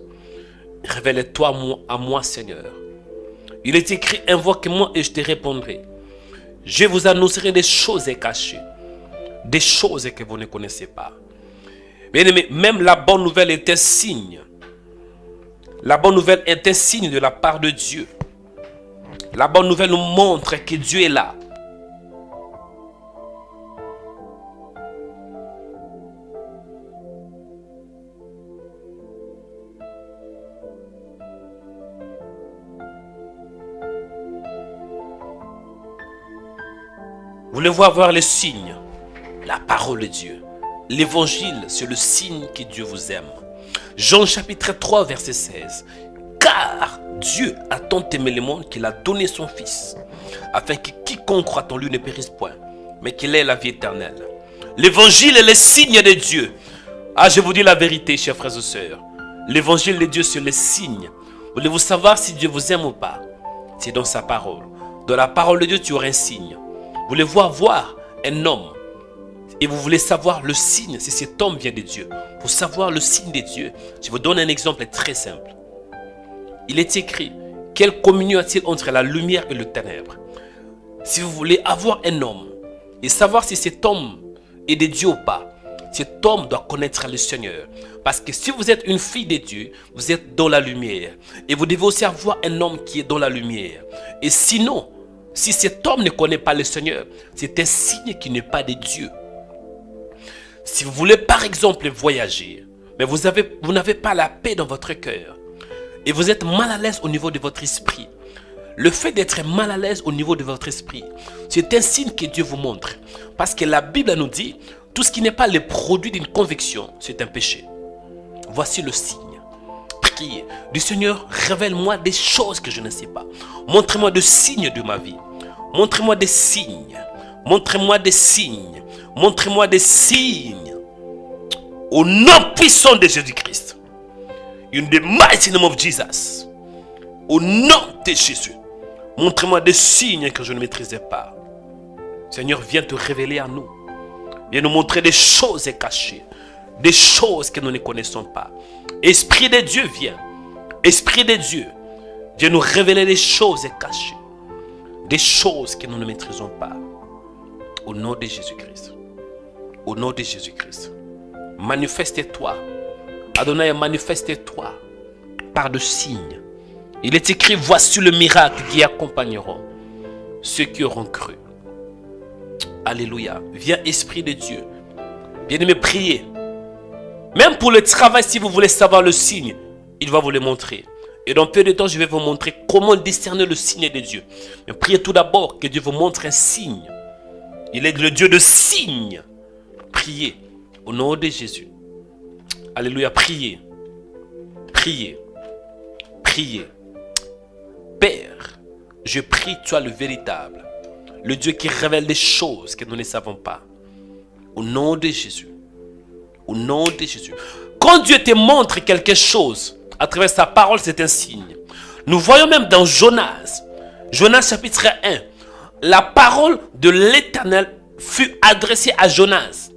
Révèle-toi à moi, Seigneur. Il est écrit, invoque-moi et je te répondrai. Je vous annoncerai des choses cachées. Des choses que vous ne connaissez pas. Bien-aimés, même la bonne nouvelle est un signe. La bonne nouvelle est un signe de la part de Dieu. La bonne nouvelle nous montre que Dieu est là. Voulez-vous avoir le signe? La parole de Dieu. L'évangile, c'est le signe que Dieu vous aime. Jean chapitre 3, verset 16. Car Dieu a tant aimé le monde qu'il a donné son Fils, afin que quiconque croit en lui ne périsse point, mais qu'il ait la vie éternelle. L'évangile est le signe de Dieu. Ah, je vous dis la vérité, chers frères et sœurs. L'évangile de Dieu, c'est le signe. Voulez-vous savoir si Dieu vous aime ou pas? C'est dans sa parole. Dans la parole de Dieu, tu auras un signe. Voulez-vous avoir un homme et vous voulez savoir le signe, si cet homme vient de Dieu? Pour savoir le signe de Dieu, je vous donne un exemple très simple. Il est écrit, quelle communion a-t-il entre la lumière et le ténèbre? Si vous voulez avoir un homme et savoir si cet homme est de Dieu ou pas, cet homme doit connaître le Seigneur. Parce que si vous êtes une fille de Dieu, vous êtes dans la lumière. Et vous devez aussi avoir un homme qui est dans la lumière. Et sinon, si cet homme ne connaît pas le Seigneur, c'est un signe qu'il n'est pas de Dieu. Si vous voulez par exemple voyager, mais vous n'avez pas la paix dans votre cœur, et vous êtes mal à l'aise au niveau de votre esprit, le fait d'être mal à l'aise au niveau de votre esprit, c'est un signe que Dieu vous montre. Parce que la Bible nous dit, tout ce qui n'est pas le produit d'une conviction, c'est un péché. Voici le signe. Priez. Du Seigneur, révèle-moi des choses que je ne sais pas. Montrez-moi des signes de ma vie. Montrez-moi des signes. Montrez-moi des signes. Montrez-moi des signes. Au nom puissant de Jésus-Christ. In the mighty name of Jesus. Au nom de Jésus. Montrez-moi des signes que je ne maîtrisais pas. Seigneur, viens te révéler à nous. Viens nous montrer des choses cachées. Des choses que nous ne connaissons pas. Esprit de Dieu, viens. Esprit de Dieu, viens nous révéler des choses cachées. Des choses que nous ne maîtrisons pas. Au nom de Jésus-Christ. Au nom de Jésus-Christ. Manifeste-toi. Adonai, manifeste-toi par de signes. Il est écrit, voici le miracle qui accompagneront ceux qui auront cru. Alléluia. Viens, Esprit de Dieu. Bien-aimé, priez. Même pour le travail, si vous voulez savoir le signe, il va vous le montrer. Et dans peu de temps, je vais vous montrer comment discerner le signe de Dieu. Mais priez tout d'abord que Dieu vous montre un signe. Il est le Dieu de signes. Priez au nom de Jésus. Alléluia. Priez. Priez. Priez. Père, je prie, toi le véritable, le Dieu qui révèle des choses que nous ne savons pas. Au nom de Jésus. Au nom de Jésus. Quand Dieu te montre quelque chose à travers sa parole, c'est un signe. Nous voyons même dans Jonas, Jonas chapitre 1, la parole de l'Éternel fut adressée à Jonas.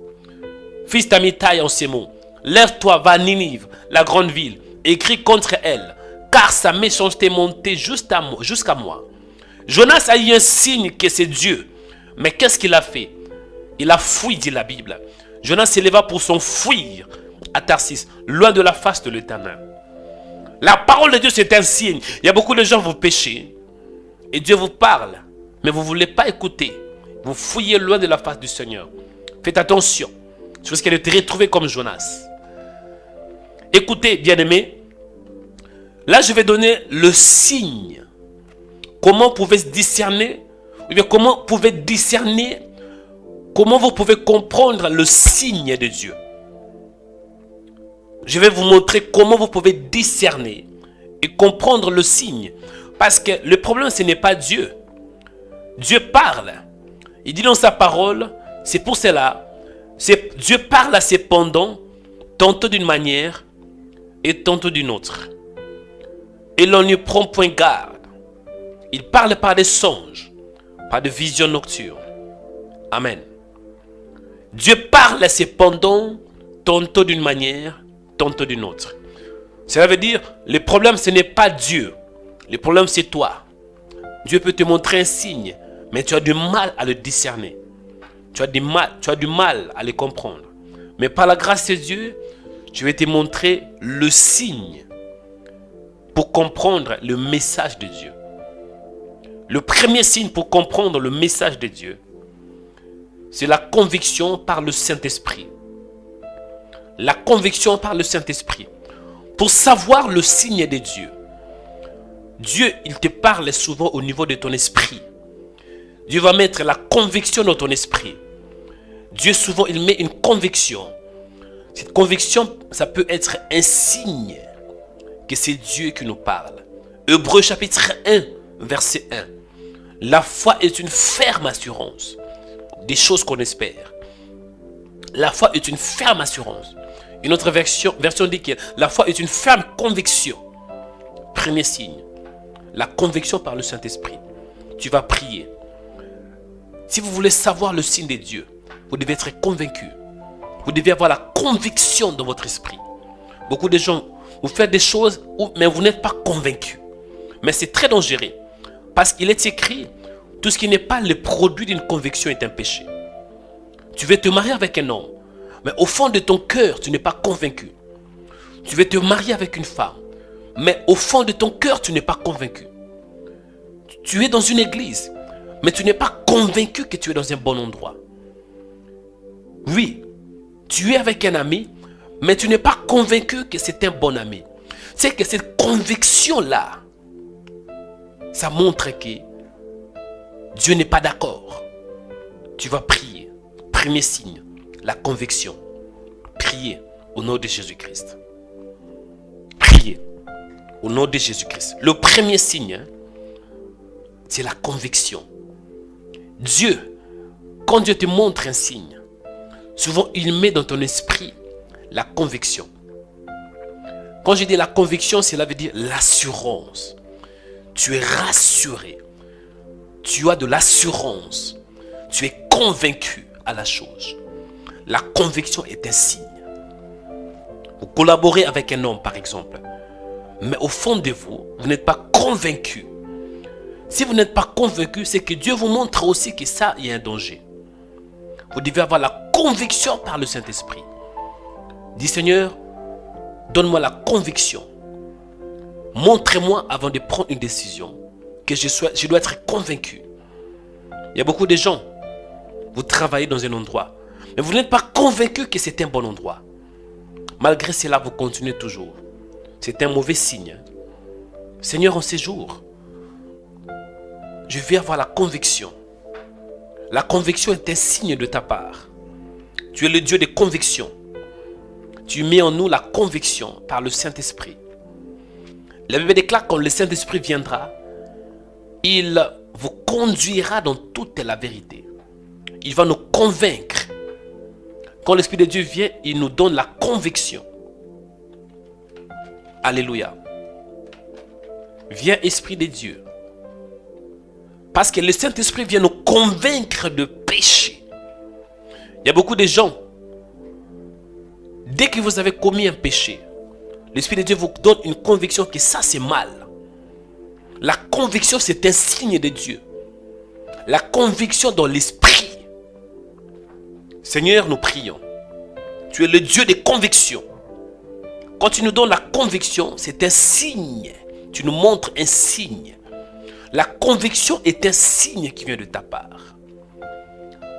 Fils d'Amitai en ces mots. Lève-toi, va à Ninive, la grande ville, et crie contre elle, car sa méchanceté est montée jusqu'à moi. Jonas a eu un signe que c'est Dieu. Mais qu'est-ce qu'il a fait? Il a fui, dit la Bible. Jonas s'éleva pour s'enfuir à Tarsis, loin de la face de l'Éternel. La parole de Dieu, c'est un signe. Il y a beaucoup de gens, vous péchez, et Dieu vous parle, mais vous ne voulez pas écouter. Vous fouillez loin de la face du Seigneur. Faites attention. C'est parce qu'elle est retrouvée comme Jonas. Écoutez, bien-aimés. Là, je vais donner le signe. Comment vous pouvez discerner, ou bien comment vous pouvez discerner, comment vous pouvez comprendre le signe de Dieu. Je vais vous montrer comment vous pouvez discerner et comprendre le signe. Parce que le problème, ce n'est pas Dieu. Dieu parle. Il dit dans sa parole, c'est pour cela, Dieu parle à ses pendants, tantôt d'une manière et tantôt d'une autre. Et l'on ne prend point garde. Il parle par des songes, par des visions nocturnes. Amen. Dieu parle à ses pendants, tantôt d'une manière, tantôt d'une autre. Cela veut dire, le problème, ce n'est pas Dieu. Le problème, c'est toi. Dieu peut te montrer un signe, mais tu as du mal à le discerner. Tu as du mal à le comprendre. Mais par la grâce de Dieu, je vais te montrer le signe pour comprendre le message de Dieu. Le premier signe pour comprendre le message de Dieu, c'est la conviction par le Saint-Esprit. La conviction par le Saint-Esprit. Pour savoir le signe de Dieu, Dieu, il te parle souvent au niveau de ton esprit. Dieu va mettre la conviction dans ton esprit. Dieu, souvent, il met une conviction. Cette conviction, ça peut être un signe que c'est Dieu qui nous parle. Hébreux chapitre 1, verset 1. La foi est une ferme assurance des choses qu'on espère. La foi est une ferme assurance. Une autre version dit que la foi est une ferme conviction. Premier signe. La conviction par le Saint-Esprit. Tu vas prier. Si vous voulez savoir le signe de Dieu, vous devez être convaincu. Vous devez avoir la conviction dans votre esprit. Beaucoup de gens, vous faites des choses, mais vous n'êtes pas convaincu. Mais c'est très dangereux. Parce qu'il est écrit, tout ce qui n'est pas le produit d'une conviction est un péché. Tu veux te marier avec un homme, mais au fond de ton cœur, tu n'es pas convaincu. Tu veux te marier avec une femme, mais au fond de ton cœur, tu n'es pas convaincu. Tu es dans une église, mais tu n'es pas convaincu que tu es dans un bon endroit. Oui, tu es avec un ami, mais tu n'es pas convaincu que c'est un bon ami. C'est que cette conviction-là, ça montre que Dieu n'est pas d'accord. Tu vas prier. Premier signe, la conviction. Priez au nom de Jésus-Christ. Priez au nom de Jésus-Christ. Le premier signe, c'est la conviction. Dieu, quand Dieu te montre un signe, souvent il met dans ton esprit la conviction. Quand je dis la conviction, cela veut dire l'assurance. Tu es rassuré. Tu as de l'assurance. Tu es convaincu à la chose. La conviction est un signe. Vous collaborez avec un homme, par exemple. Mais au fond de vous, vous n'êtes pas convaincu. Si vous n'êtes pas convaincu, c'est que Dieu vous montre aussi que ça, il y a un danger. Vous devez avoir la conviction par le Saint-Esprit. Dis Seigneur, donne-moi la conviction. Montrez-moi avant de prendre une décision que je dois être convaincu. Il y a beaucoup de gens, vous travaillez dans un endroit, mais vous n'êtes pas convaincu que c'est un bon endroit. Malgré cela, vous continuez toujours. C'est un mauvais signe. Seigneur, en ces jours, je vais avoir la conviction. La conviction est un signe de ta part. Tu es le Dieu des convictions. Tu mets en nous la conviction par le Saint-Esprit. La Bible déclare quand le Saint-Esprit viendra, il vous conduira dans toute la vérité. Il va nous convaincre. Quand l'Esprit de Dieu vient, il nous donne la conviction. Alléluia. Viens, Esprit de Dieu. Parce que le Saint-Esprit vient nous convaincre de péché. Il y a beaucoup de gens, dès que vous avez commis un péché, l'Esprit de Dieu vous donne une conviction que ça c'est mal. La conviction c'est un signe de Dieu. La conviction dans l'esprit. Seigneur, nous prions. Tu es le Dieu des convictions. Quand tu nous donnes la conviction, c'est un signe. Tu nous montres un signe. La conviction est un signe qui vient de ta part.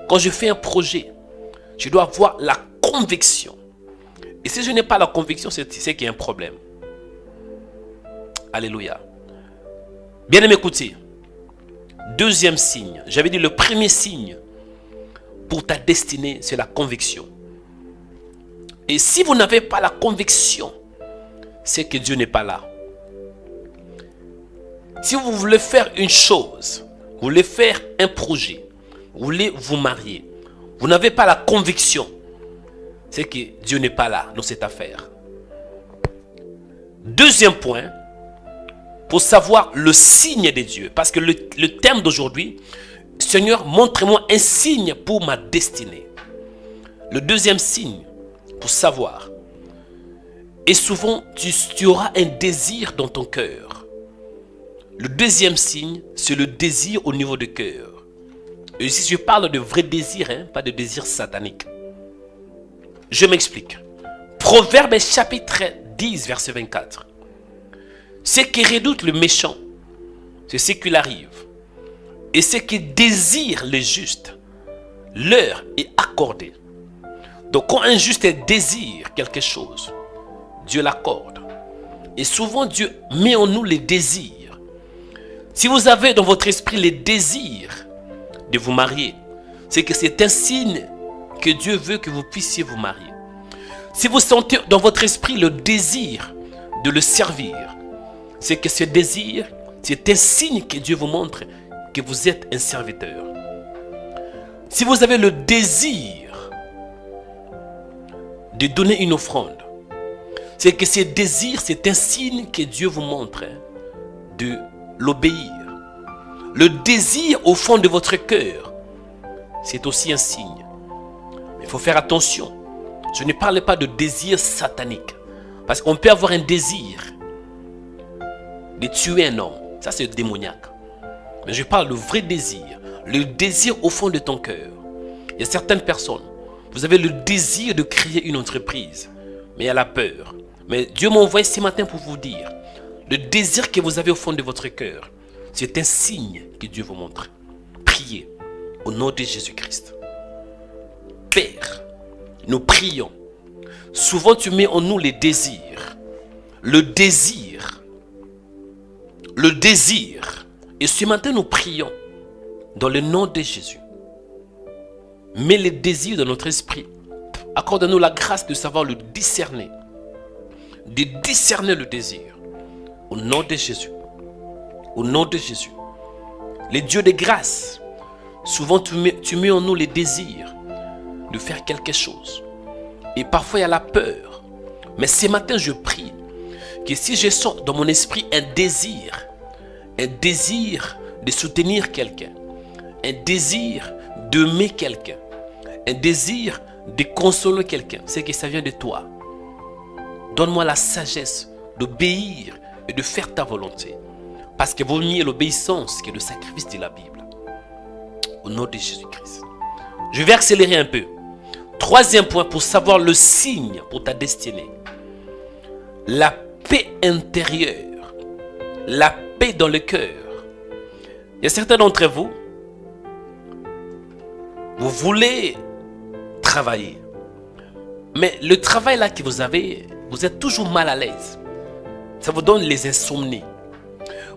Quand je fais un projet, je dois avoir la conviction. Et si je n'ai pas la conviction, c'est qu'il y a un problème. Alléluia. Bien aimé, écoutez. Deuxième signe. J'avais dit le premier signe pour ta destinée, c'est la conviction. Et si vous n'avez pas la conviction, c'est que Dieu n'est pas là. Si vous voulez faire une chose, vous voulez faire un projet, vous voulez vous marier, vous n'avez pas la conviction, c'est que Dieu n'est pas là dans cette affaire. Deuxième point, pour savoir le signe de Dieu, parce que le thème d'aujourd'hui, Seigneur, montre-moi un signe pour ma destinée. Le deuxième signe, pour savoir, et souvent tu auras un désir dans ton cœur. Le deuxième signe, c'est le désir au niveau du cœur. Et ici, je parle de vrai désir, pas de désir satanique. Je m'explique. Proverbe chapitre 10, verset 24. Ce qui redoute le méchant, c'est ce qu'il arrive. Et ce qui désire le juste, leur est accordé. Donc quand un juste désire quelque chose, Dieu l'accorde. Et souvent Dieu met en nous les désirs. Si vous avez dans votre esprit les désirs de vous marier, c'est que c'est un signe que Dieu veut que vous puissiez vous marier. Si vous sentez dans votre esprit le désir de le servir, c'est que ce désir, c'est un signe que Dieu vous montre que vous êtes un serviteur. Si vous avez le désir de donner une offrande, c'est que ce désir, c'est un signe que Dieu vous montre de l'obéir. Le désir au fond de votre cœur, c'est aussi un signe. Mais il faut faire attention. Je ne parle pas de désir satanique. Parce qu'on peut avoir un désir de tuer un homme. Ça, c'est démoniaque. Mais je parle de vrai désir. Le désir au fond de ton cœur. Il y a certaines personnes, vous avez le désir de créer une entreprise. Mais il y a la peur. Mais Dieu m'a envoyé ce matin pour vous dire, le désir que vous avez au fond de votre cœur, c'est un signe que Dieu vous montre. Priez au nom de Jésus-Christ. Père, nous prions. Souvent tu mets en nous les désirs. Le désir. Le désir. Et ce matin nous prions dans le nom de Jésus. Mets les désirs dans notre esprit. Accorde-nous la grâce de savoir le discerner. De discerner le désir. Au nom de Jésus. Au nom de Jésus. Les dieux de grâce. Souvent tu mets en nous les désirs de faire quelque chose. Et parfois il y a la peur. Mais ce matin je prie que si je sens dans mon esprit un désir de soutenir quelqu'un, un désir d'aimer quelqu'un, un désir de consoler quelqu'un, c'est que ça vient de toi. Donne-moi la sagesse d'obéir et de faire ta volonté. Parce que vaut mieux l'obéissance que le sacrifice de la Bible. Au nom de Jésus-Christ. Je vais accélérer un peu. Troisième point pour savoir le signe pour ta destinée. La paix intérieure. La paix dans le cœur. Il y a certains d'entre vous, vous voulez travailler. Mais le travail là que vous avez, vous êtes toujours mal à l'aise. Ça vous donne les insomnies.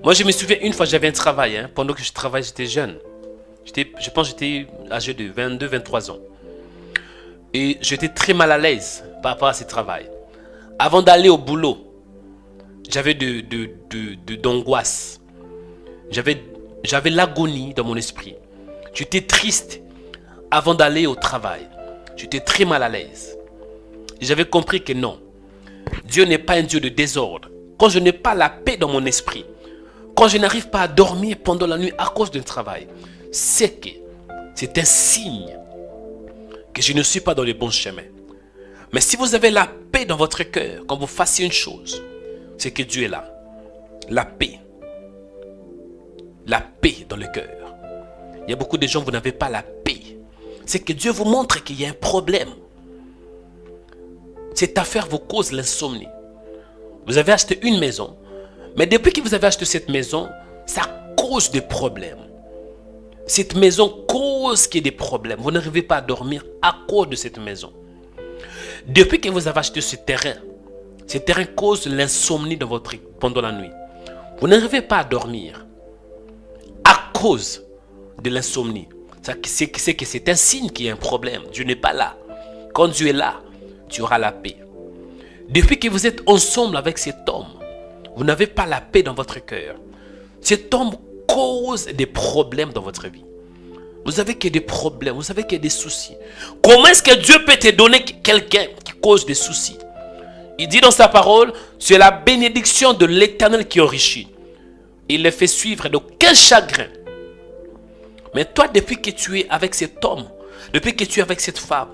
Moi je me souviens une fois j'avais un travail. Pendant que je travaillais, j'étais jeune. Je pense que j'étais âgé de 22-23 ans. Et j'étais très mal à l'aise par rapport à ce travail. Avant d'aller au boulot, j'avais d'angoisse. J'avais j'avais l'agonie dans mon esprit. J'étais triste avant d'aller au travail. J'étais très mal à l'aise. Et j'avais compris que non, Dieu n'est pas un Dieu de désordre. Quand je n'ai pas la paix dans mon esprit, quand je n'arrive pas à dormir pendant la nuit à cause d'un travail, c'est que c'est un signe que je ne suis pas dans le bon chemin. Mais si vous avez la paix dans votre cœur, quand vous fassiez une chose, c'est que Dieu est là. La paix. La paix dans le cœur. Il y a beaucoup de gens, vous n'avez pas la paix. C'est que Dieu vous montre qu'il y a un problème. Cette affaire vous cause l'insomnie. Vous avez acheté une maison, mais depuis que vous avez acheté cette maison, ça cause des problèmes. Cette maison cause qu'il y ait des problèmes. Vous n'arrivez pas à dormir à cause de cette maison. Depuis que vous avez acheté ce terrain cause l'insomnie pendant la nuit. Vous n'arrivez pas à dormir à cause de l'insomnie. C'est que c'est un signe qu'il y a un problème. Dieu n'est pas là. Quand Dieu est là, tu auras la paix. Depuis que vous êtes ensemble avec cet homme, vous n'avez pas la paix dans votre cœur. Cet homme cause des problèmes dans votre vie. Vous savez qu'il y a des problèmes, vous savez qu'il y a des soucis. Comment est-ce que Dieu peut te donner quelqu'un qui cause des soucis? Il dit dans sa parole, c'est la bénédiction de l'Éternel qui enrichit. Il les fait suivre d'aucun chagrin. Mais toi, depuis que tu es avec cet homme, depuis que tu es avec cette femme,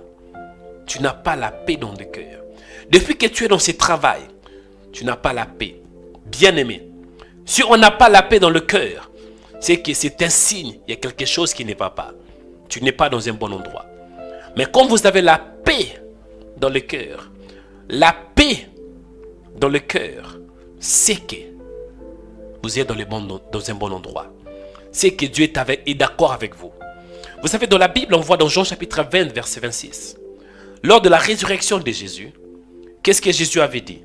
tu n'as pas la paix dans le cœur. Depuis que tu es dans ce travail, tu n'as pas la paix. Bien-aimé, si on n'a pas la paix dans le cœur, c'est que c'est un signe, il y a quelque chose qui ne va pas. Tu n'es pas dans un bon endroit. Mais quand vous avez la paix dans le cœur, la paix dans le cœur, c'est que vous êtes dans un bon endroit. C'est que Dieu est d'accord avec vous. Vous savez, dans la Bible, on voit dans Jean chapitre 20, verset 26. Lors de la résurrection de Jésus, qu'est-ce que Jésus avait dit?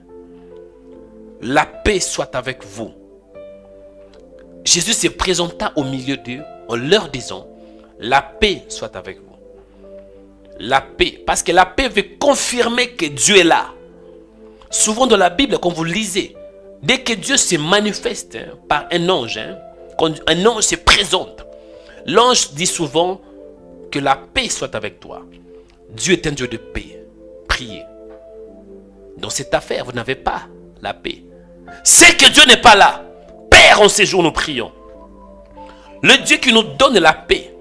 La paix soit avec vous. Jésus se présenta au milieu d'eux en leur disant, la paix soit avec vous. La paix, parce que la paix veut confirmer que Dieu est là. Souvent dans la Bible, quand vous lisez, dès que Dieu se manifeste par un ange, quand un ange se présente, l'ange dit souvent que la paix soit avec toi. Dieu est un Dieu de paix. Priez. Dans cette affaire, vous n'avez pas la paix. C'est que Dieu n'est pas là. Père, en ces jours, nous prions. Le Dieu qui nous donne la paix.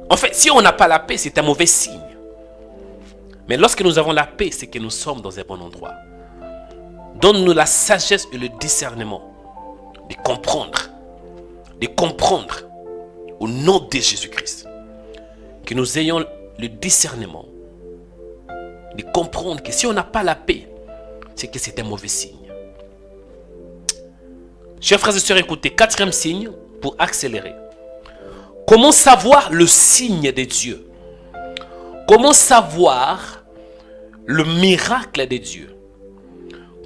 En fait, si on n'a pas la paix, c'est un mauvais signe. Mais lorsque nous avons la paix, c'est que nous sommes dans un bon endroit. Donne-nous la sagesse et le discernement de comprendre. De comprendre au nom de Jésus-Christ. Que nous ayons le discernement de comprendre que si on n'a pas la paix, c'est que c'est un mauvais signe. Chers frères et sœurs, écoutez, quatrième signe pour accélérer. Comment savoir le signe de Dieu? Comment savoir le miracle de Dieu?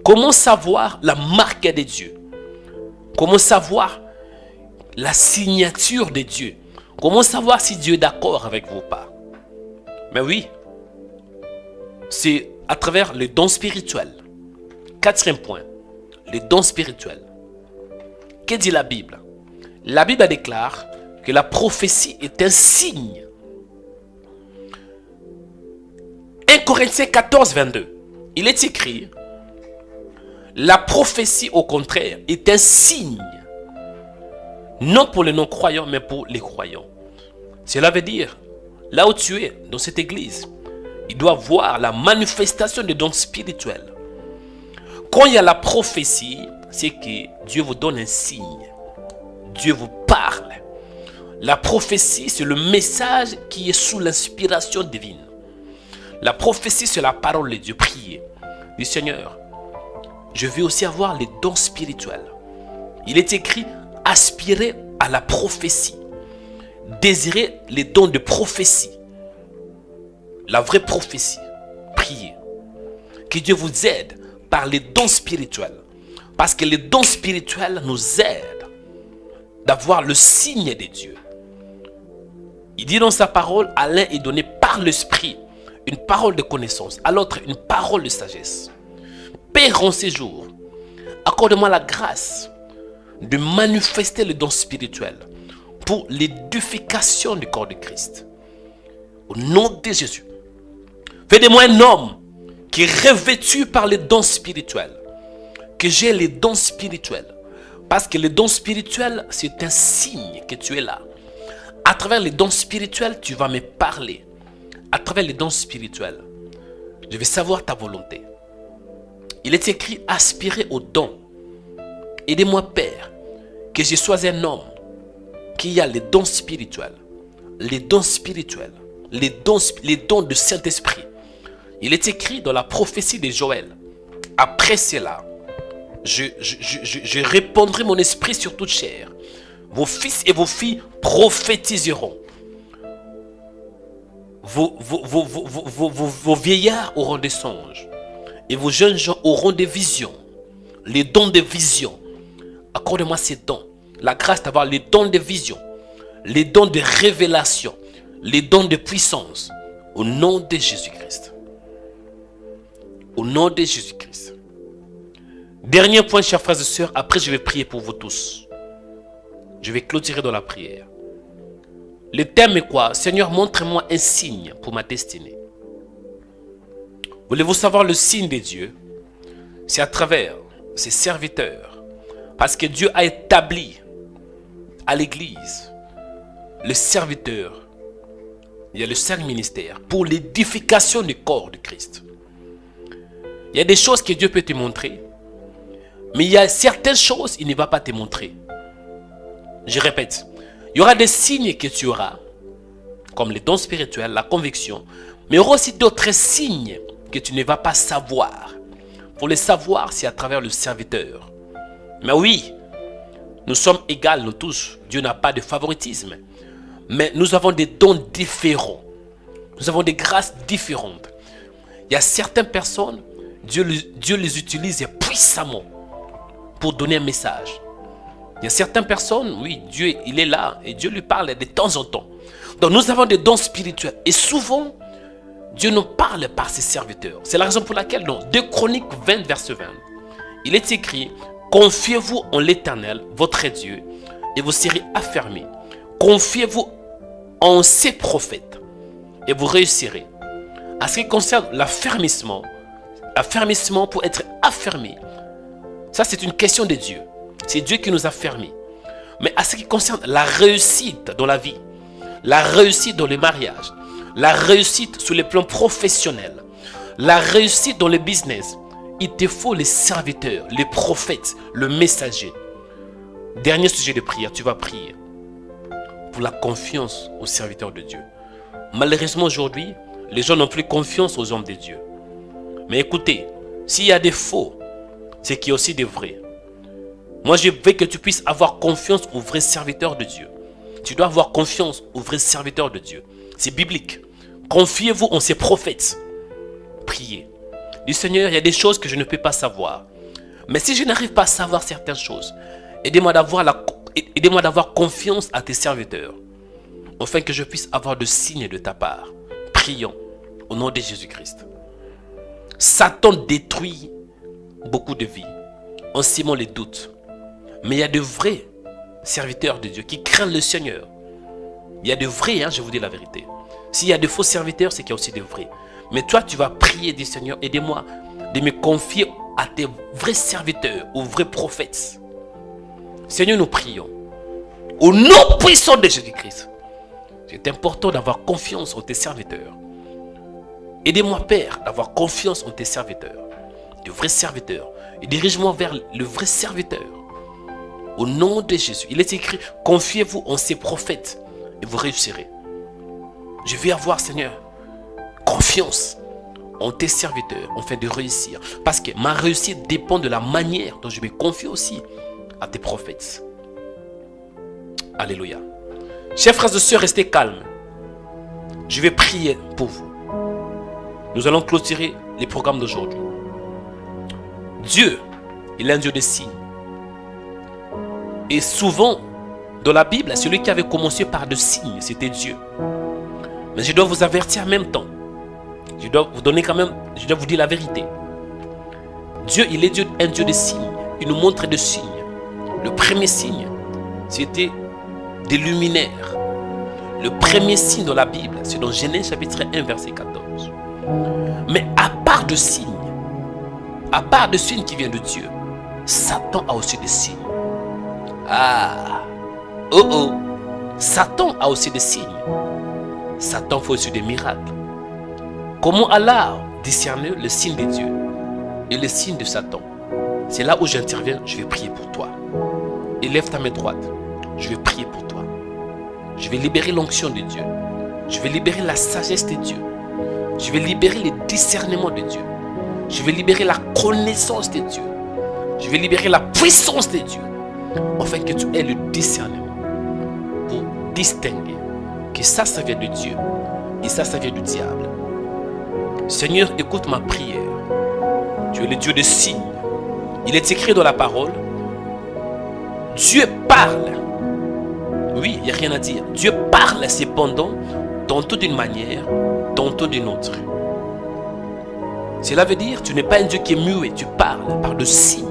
Comment savoir la marque de Dieu? Comment savoir la signature de Dieu? Comment savoir si Dieu est d'accord avec vous ou pas? Mais oui, c'est à travers les dons spirituels. Quatrième point, les dons spirituels. Que dit la Bible? La Bible déclare que la prophétie est un signe. 1 Corinthiens 14, 22. Il est écrit, la prophétie au contraire est un signe. Non pour les non-croyants, mais pour les croyants. Cela veut dire, là où tu es, dans cette église, il doit voir la manifestation des dons spirituels. Quand il y a la prophétie, c'est que Dieu vous donne un signe. Dieu vous parle. La prophétie, c'est le message qui est sous l'inspiration divine. La prophétie, c'est la parole de Dieu. Priez. Du Seigneur, je veux aussi avoir les dons spirituels. Il est écrit, aspirer à la prophétie. Désirer les dons de prophétie. La vraie prophétie. Priez. Que Dieu vous aide par les dons spirituels. Parce que les dons spirituels nous aident d'avoir le signe de Dieu. Il dit dans sa parole, à l'un est donné par l'Esprit une parole de connaissance, à l'autre une parole de sagesse. Père, en ces jours, accorde-moi la grâce de manifester le don spirituel pour l'édification du corps de Christ. Au nom de Jésus. Fais de moi un homme qui est revêtu par les dons spirituels. Que j'ai les dons spirituels. Parce que les dons spirituels, c'est un signe que tu es là. À travers les dons spirituels, tu vas me parler. À travers les dons spirituels, je vais savoir ta volonté. Il est écrit, aspirez aux dons. Aidez-moi, Père, que je sois un homme qui a les dons spirituels. Les dons spirituels. Les dons du Saint-Esprit. Il est écrit dans la prophétie de Joël. Après cela, je répandrai mon esprit sur toute chair. Vos fils et vos filles prophétiseront. Vos vieillards auront des songes. Et vos jeunes gens auront des visions. Les dons de vision. Accorde-moi ces dons. La grâce d'avoir les dons de vision. Les dons de révélation. Les dons de puissance. Au nom de Jésus-Christ. Au nom de Jésus-Christ. Dernier point, chers frères et sœurs. Après, je vais prier pour vous tous. Je vais clôturer dans la prière. Le thème est quoi? Seigneur, montre-moi un signe pour ma destinée. Voulez-vous savoir le signe de Dieu? C'est à travers ses serviteurs. Parce que Dieu a établi à l'église le serviteur. Il y a le cinq ministères pour l'édification du corps de Christ. Il y a des choses que Dieu peut te montrer. Mais il y a certaines choses qu'il ne va pas te montrer. Je répète. Il y aura des signes que tu auras. Comme les dons spirituels, la conviction. Mais il y aura aussi d'autres signes que tu ne vas pas savoir. Pour les savoir, c'est à travers le serviteur. Mais oui, nous sommes égaux, nous tous. Dieu n'a pas de favoritisme. Mais nous avons des dons différents. Nous avons des grâces différentes. Il y a certaines personnes, Dieu les utilise puissamment pour donner un message. Il y a certaines personnes, oui, Dieu, il est là et Dieu lui parle de temps en temps. Donc nous avons des dons spirituels. Et souvent, Dieu nous parle par ses serviteurs. C'est la raison pour laquelle dans 2 Chroniques 20, verset 20, il est écrit, confiez-vous en l'Éternel, votre Dieu, et vous serez affermis. Confiez-vous en ses prophètes, et vous réussirez. À ce qui concerne l'affermissement pour être affermi, ça c'est une question de Dieu. C'est Dieu qui nous a fermés. Mais à ce qui concerne la réussite dans la vie, la réussite dans le mariage, la réussite sur les plans professionnels, la réussite dans le business, il te faut les serviteurs, les prophètes, le messager. Dernier sujet de prière, tu vas prier pour la confiance aux serviteurs de Dieu. Malheureusement aujourd'hui, les gens n'ont plus confiance aux hommes de Dieu. Mais écoutez, s'il y a des faux, c'est qu'il y a aussi des vrais. Moi, je veux que tu puisses avoir confiance aux vrais serviteurs de Dieu. Tu dois avoir confiance aux vrais serviteurs de Dieu. C'est biblique. Confiez-vous en ces prophètes. Priez. Dis Seigneur, il y a des choses que je ne peux pas savoir. Mais si je n'arrive pas à savoir certaines choses, aidez-moi d'avoir confiance à tes serviteurs. Afin que je puisse avoir de signes de ta part. Prions au nom de Jésus-Christ. Satan détruit beaucoup de vies en semant les doutes. Mais il y a de vrais serviteurs de Dieu qui craignent le Seigneur. Il y a de vrais, je vous dis la vérité. S'il y a de faux serviteurs, c'est qu'il y a aussi de vrais. Mais toi, tu vas prier, dis Seigneur, aidez-moi de me confier à tes vrais serviteurs, aux vrais prophètes. Seigneur, nous prions. Au nom puissant de Jésus-Christ. C'est important d'avoir confiance en tes serviteurs. Aidez-moi, Père, d'avoir confiance en tes serviteurs. De vrais serviteurs. Et dirige-moi vers le vrai serviteur. Au nom de Jésus. Il est écrit, confiez-vous en ces prophètes et vous réussirez. Je vais avoir, Seigneur, confiance en tes serviteurs afin de réussir. Parce que ma réussite dépend de la manière dont je me confie aussi à tes prophètes. Alléluia. Chers frères et sœurs, restez calmes. Je vais prier pour vous. Nous allons clôturer les programmes d'aujourd'hui. Dieu, il est un Dieu de signes. Et souvent, dans la Bible, celui qui avait commencé par de signes, c'était Dieu. Mais je dois vous avertir en même temps. Je dois vous donner quand même, je dois vous dire la vérité. Dieu, il est Dieu, un Dieu de signes. Il nous montre des signes. Le premier signe, c'était des luminaires. Le premier signe dans la Bible, c'est dans Genèse chapitre 1, verset 14. Mais à part de signes qui viennent de Dieu, Satan a aussi des signes. Satan a aussi des signes. Satan fait aussi des miracles. Comment alors discerner le signe de Dieu et le signe de Satan? C'est là où j'interviens. Je vais prier pour toi. Élève ta main droite. Je vais prier pour toi. Je vais libérer l'onction de Dieu. Je vais libérer la sagesse de Dieu. Je vais libérer le discernement de Dieu. Je vais libérer la connaissance de Dieu. Je vais libérer la puissance de Dieu. Afin que tu aies le discernement pour distinguer que ça vient de Dieu et ça vient du diable. Seigneur, écoute ma prière. Tu es le Dieu de signes. Il est écrit dans la parole, Dieu parle. Oui, il n'y a rien à dire. Dieu parle cependant, tantôt d'une manière, tantôt d'une autre. Cela veut dire, tu n'es pas un Dieu qui est muet, tu parles par de signes.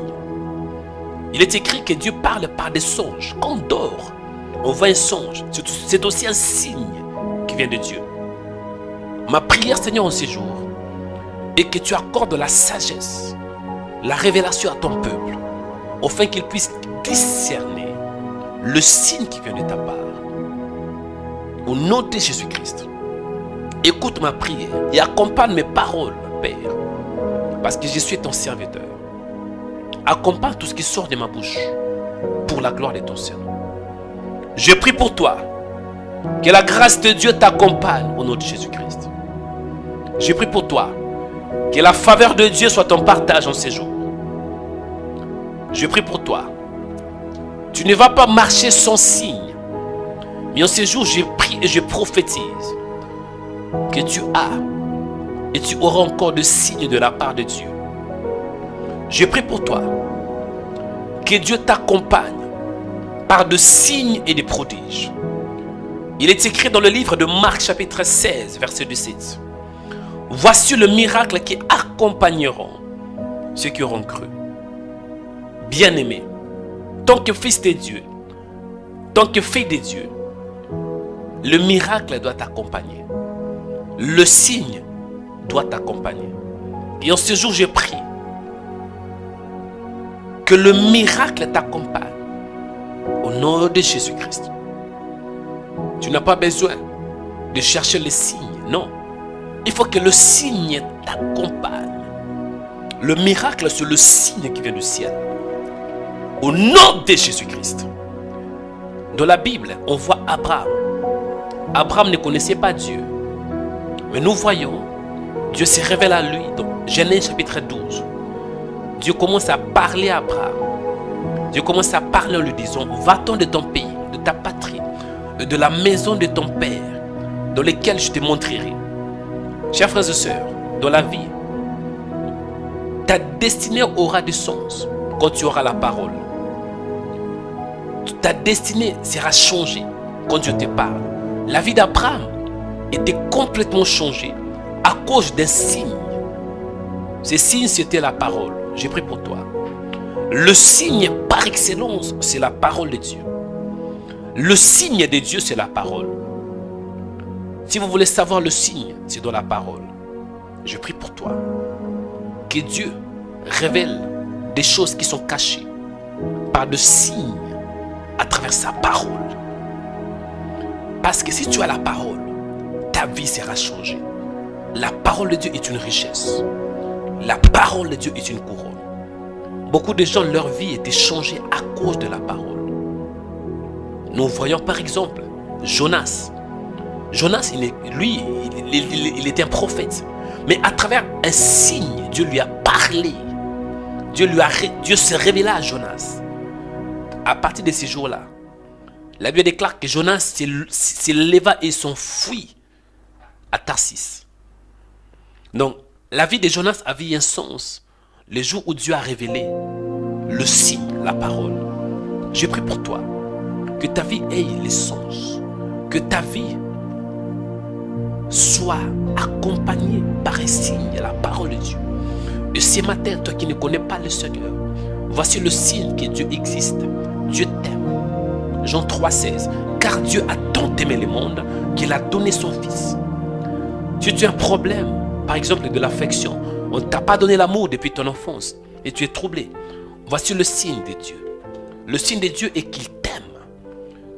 Il est écrit que Dieu parle par des songes. Quand on dort, on voit un songe. C'est aussi un signe qui vient de Dieu. Ma prière, Seigneur, en ces jours, est que tu accordes la sagesse, la révélation à ton peuple, afin qu'il puisse discerner le signe qui vient de ta part. Au nom de Jésus-Christ, écoute ma prière et accompagne mes paroles, Père, parce que je suis ton serviteur. Accompagne tout ce qui sort de ma bouche pour la gloire de ton Seigneur. Je prie pour toi, que la grâce de Dieu t'accompagne au nom de Jésus-Christ. Je prie pour toi, que la faveur de Dieu soit ton partage en ces jours. Je prie pour toi. Tu ne vas pas marcher sans signe. Mais en ces jours, je prie et je prophétise que tu as et tu auras encore de signes de la part de Dieu. Je prie pour toi. Que Dieu t'accompagne par de signes et de prodiges. Il est écrit dans le livre de Marc chapitre 16, verset 17. Voici le miracle qui accompagneront ceux qui auront cru. Bien-aimé, tant que fils de Dieu, tant que fille de Dieu, le miracle doit t'accompagner. Le signe doit t'accompagner. Et en ce jour, je prie que le miracle t'accompagne au nom de Jésus-Christ. Tu n'as pas besoin de chercher les signes, non. Il faut que le signe t'accompagne. Le miracle, c'est le signe qui vient du ciel. Au nom de Jésus-Christ. Dans la Bible, on voit Abraham. Abraham ne connaissait pas Dieu. Mais nous voyons, Dieu se révèle à lui dans Genèse chapitre 12. Dieu commence à parler à Abraham. Dieu commence à parler en lui disant, va-t'en de ton pays, de ta patrie, de la maison de ton père, dans laquelle je te montrerai. Chers frères et sœurs, dans la vie, ta destinée aura du sens quand tu auras la parole. Ta destinée sera changée quand Dieu te parle. La vie d'Abraham était complètement changée à cause d'un signe. Ce signe, c'était la parole. J'ai pris pour toi. Le signe par excellence, c'est la parole de Dieu. Le signe de Dieu, c'est la parole. Si vous voulez savoir le signe, c'est dans la parole. Je prie pour toi. Que Dieu révèle des choses qui sont cachées par de signes à travers sa parole. Parce que si tu as la parole, ta vie sera changée. La parole de Dieu est une richesse. La parole de Dieu est une couronne. Beaucoup de gens, leur vie était changée à cause de la parole. Nous voyons par exemple Jonas. Jonas, il était un prophète. Mais à travers un signe, Dieu lui a parlé. Dieu s'est révélé à Jonas. À partir de ces jours-là, la Bible déclare que Jonas s'éleva et s'enfuit à Tarsis. Donc, la vie de Jonas avait un sens le jour où Dieu a révélé le signe, la parole. Je prie pour toi que ta vie ait le sens, que ta vie soit accompagnée par un signe, la parole de Dieu. Et ce matin, toi qui ne connais pas le Seigneur, voici le signe que Dieu existe Dieu t'aime. Jean 3,16. Car Dieu a tant aimé le monde qu'il a donné son Fils. Si tu as un problème, par exemple de l'affection, on ne t'a pas donné l'amour depuis ton enfance et tu es troublé, voici le signe de Dieu. Le signe de Dieu est qu'il t'aime.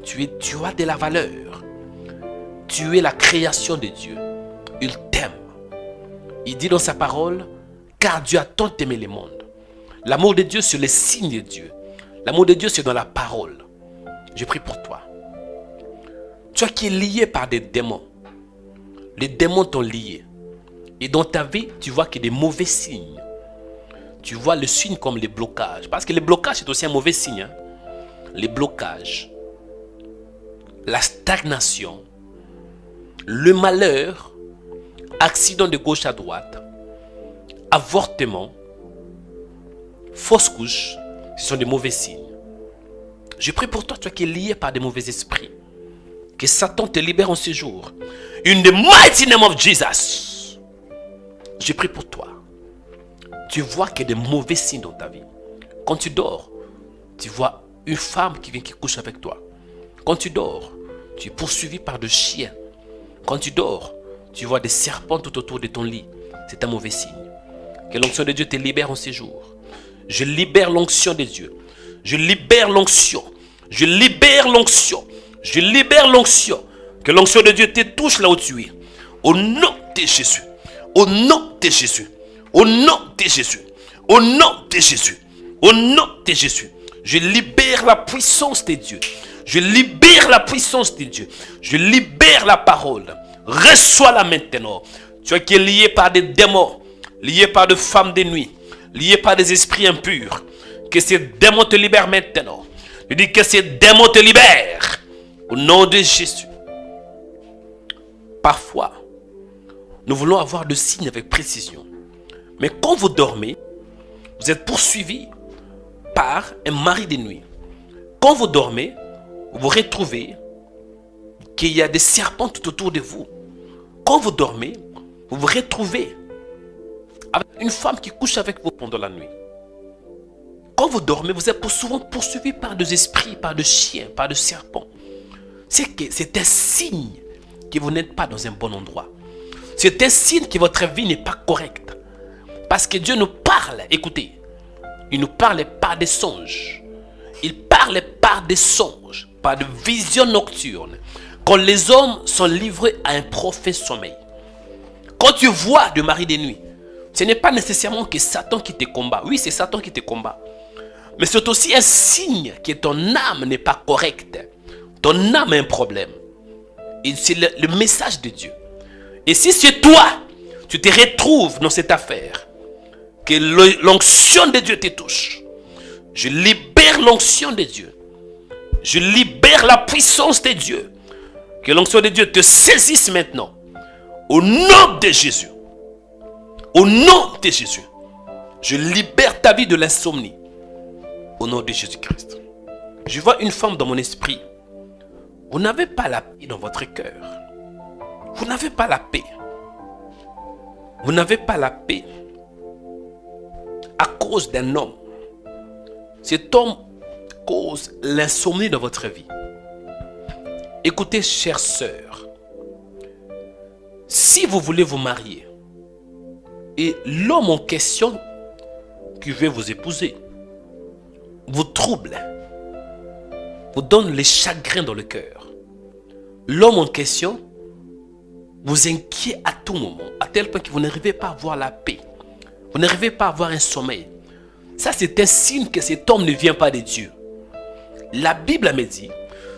Tu as de la valeur. Tu es la création de Dieu. Il t'aime. Il dit dans sa parole, car Dieu a tant aimé le monde. L'amour de Dieu, c'est le signe de Dieu. L'amour de Dieu, c'est dans la parole. Je prie pour toi. Toi qui es lié par des démons. Les démons t'ont lié. Et dans ta vie, tu vois qu'il y a des mauvais signes. Tu vois le signe comme les blocages. Parce que les blocages, c'est aussi un mauvais signe. Hein? Les blocages, la stagnation, le malheur, accident de gauche à droite, avortement, fausse couche, ce sont des mauvais signes. Je prie pour toi, toi qui es lié par des mauvais esprits, que Satan te libère en ce jour. In the mighty name of Jesus. Je prie pour toi. Tu vois qu'il y a des mauvais signes dans ta vie. Quand tu dors, tu vois une femme qui vient qui couche avec toi. Quand tu dors, tu es poursuivi par des chiens. Quand tu dors, tu vois des serpents tout autour de ton lit. C'est un mauvais signe. Que l'onction de Dieu te libère en ces jours. Je libère l'onction de Dieu. Je libère l'onction. Je libère l'onction. Je libère l'onction. Que l'onction de Dieu te touche là où tu es. Au nom de Jésus. Au nom de Jésus. Au nom de Jésus. Au nom de Jésus. Au nom de Jésus. Je libère la puissance de Dieu. Je libère la puissance de Dieu. Je libère la parole. Reçois-la maintenant. Tu qui es lié par des démons, lié par des femmes de nuit, lié par des esprits impurs. Que ces démons te libèrent maintenant. Je dis que ces démons te libèrent. Au nom de Jésus. Parfois, nous voulons avoir des signes avec précision. Mais quand vous dormez, vous êtes poursuivi par un mari de nuit. Quand vous dormez, vous retrouvez qu'il y a des serpents tout autour de vous. Quand vous dormez, vous vous retrouvez avec une femme qui couche avec vous pendant la nuit. Quand vous dormez, vous êtes souvent poursuivi par des esprits, par des chiens, par des serpents. C'est un signe que vous n'êtes pas dans un bon endroit. C'est un signe que votre vie n'est pas correcte. Parce que Dieu nous parle, écoutez, il nous parle par des songes. Il parle par des songes, par des visions nocturnes. Quand les hommes sont livrés à un profond sommeil. Quand tu vois de mari de nuit, ce n'est pas nécessairement que Satan qui te combat. Oui, c'est Satan qui te combat. Mais c'est aussi un signe que ton âme n'est pas correcte. Ton âme a un problème. Et c'est le message de Dieu. Et si c'est toi, tu te retrouves dans cette affaire, que l'onction de Dieu te touche. Je libère l'onction de Dieu. Je libère la puissance de Dieu. Que l'onction de Dieu te saisisse maintenant. Au nom de Jésus. Au nom de Jésus. Je libère ta vie de l'insomnie. Au nom de Jésus-Christ. Je vois une femme dans mon esprit. Vous n'avez pas la paix dans votre cœur. Vous n'avez pas la paix. Vous n'avez pas la paix à cause d'un homme. Cet homme cause l'insomnie dans votre vie. Écoutez, chères sœurs, si vous voulez vous marier et l'homme en question qui veut vous épouser vous trouble, vous donne les chagrins dans le cœur, l'homme en question vous inquiète à tout moment, à tel point que vous n'arrivez pas à avoir la paix, vous n'arrivez pas à avoir un sommeil. Ça, c'est un signe que cet homme ne vient pas de Dieu. La Bible me dit,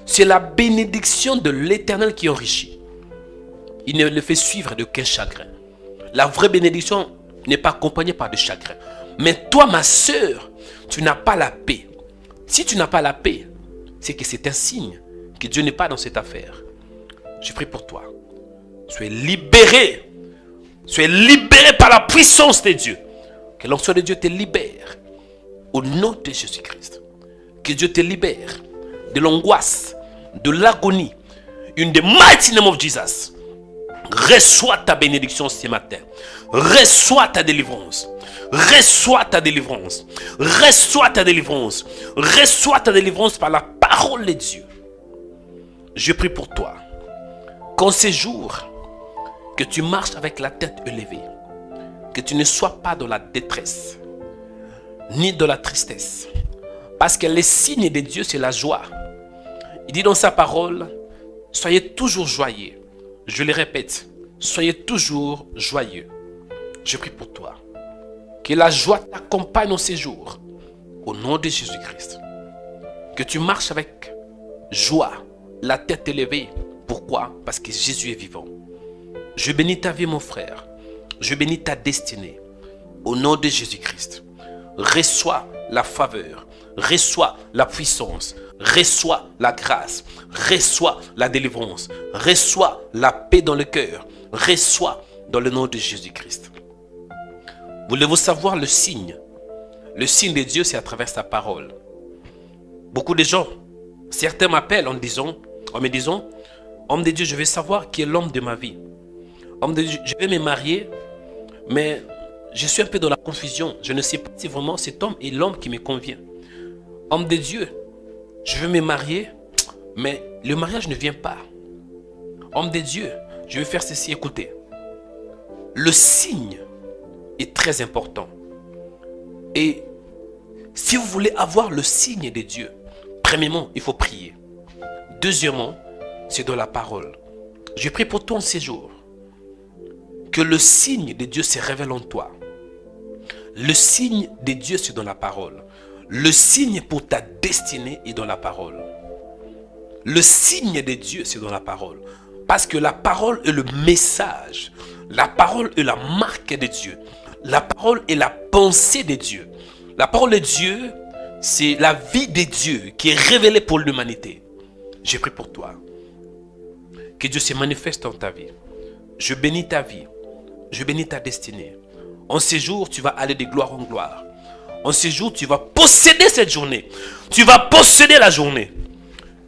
c'est la bénédiction de l'Éternel qui enrichit. Il ne le fait suivre d'aucun chagrin. La vraie bénédiction n'est pas accompagnée par de chagrin. Mais toi, ma sœur, tu n'as pas la paix. Si tu n'as pas la paix, c'est que c'est un signe que Dieu n'est pas dans cette affaire. Je prie pour toi. Sois libéré. Sois libéré par la puissance de Dieu. Que l'onction de Dieu te libère. Au nom de Jésus-Christ. Que Dieu te libère de l'angoisse, de l'agonie. In the mighty name of Jesus. Reçois ta bénédiction ce matin. Reçois ta délivrance. Reçois ta délivrance. Reçois ta délivrance. Reçois ta délivrance par la parole de Dieu. Je prie pour toi. Qu'en ces jours, que tu marches avec la tête élevée. Que tu ne sois pas dans la détresse, ni dans la tristesse. Parce que les signes de Dieu, c'est la joie. Il dit dans sa parole, soyez toujours joyeux. Je le répète, soyez toujours joyeux. Je prie pour toi. Que la joie t'accompagne en ces jours. Au nom de Jésus-Christ. Que tu marches avec joie, la tête élevée. Pourquoi? Parce que Jésus est vivant. Je bénis ta vie, mon frère. Je bénis ta destinée. Au nom de Jésus-Christ. Reçois la faveur. Reçois la puissance. Reçois la grâce. Reçois la délivrance. Reçois la paix dans le cœur. Reçois dans le nom de Jésus-Christ. Voulez-vous savoir le signe? Le signe de Dieu, c'est à travers sa parole. Beaucoup de gens, certains m'appellent en me disant, homme de Dieu, je veux savoir qui est l'homme de ma vie. Homme de Dieu, je vais me marier, mais je suis un peu dans la confusion. Je ne sais pas si vraiment cet homme est l'homme qui me convient. Homme de Dieu, je veux me marier, mais le mariage ne vient pas. Homme de Dieu, je vais faire ceci, écoutez. Le signe est très important. Et si vous voulez avoir le signe de Dieu, premièrement, il faut prier. Deuxièmement, c'est dans la parole. Je prie pour toi en ces jours. Que le signe de Dieu se révèle en toi. Le signe de Dieu, c'est dans la parole. Le signe pour ta destinée est dans la parole. Le signe de Dieu, c'est dans la parole. Parce que la parole est le message. La parole est la marque de Dieu. La parole est la pensée de Dieu. La parole de Dieu, c'est la vie de Dieu qui est révélée pour l'humanité. Je prie pour toi. Que Dieu se manifeste dans ta vie. Je bénis ta vie. Je bénis ta destinée. En ces jours, tu vas aller de gloire en gloire. En ces jours, tu vas posséder cette journée. Tu vas posséder la journée.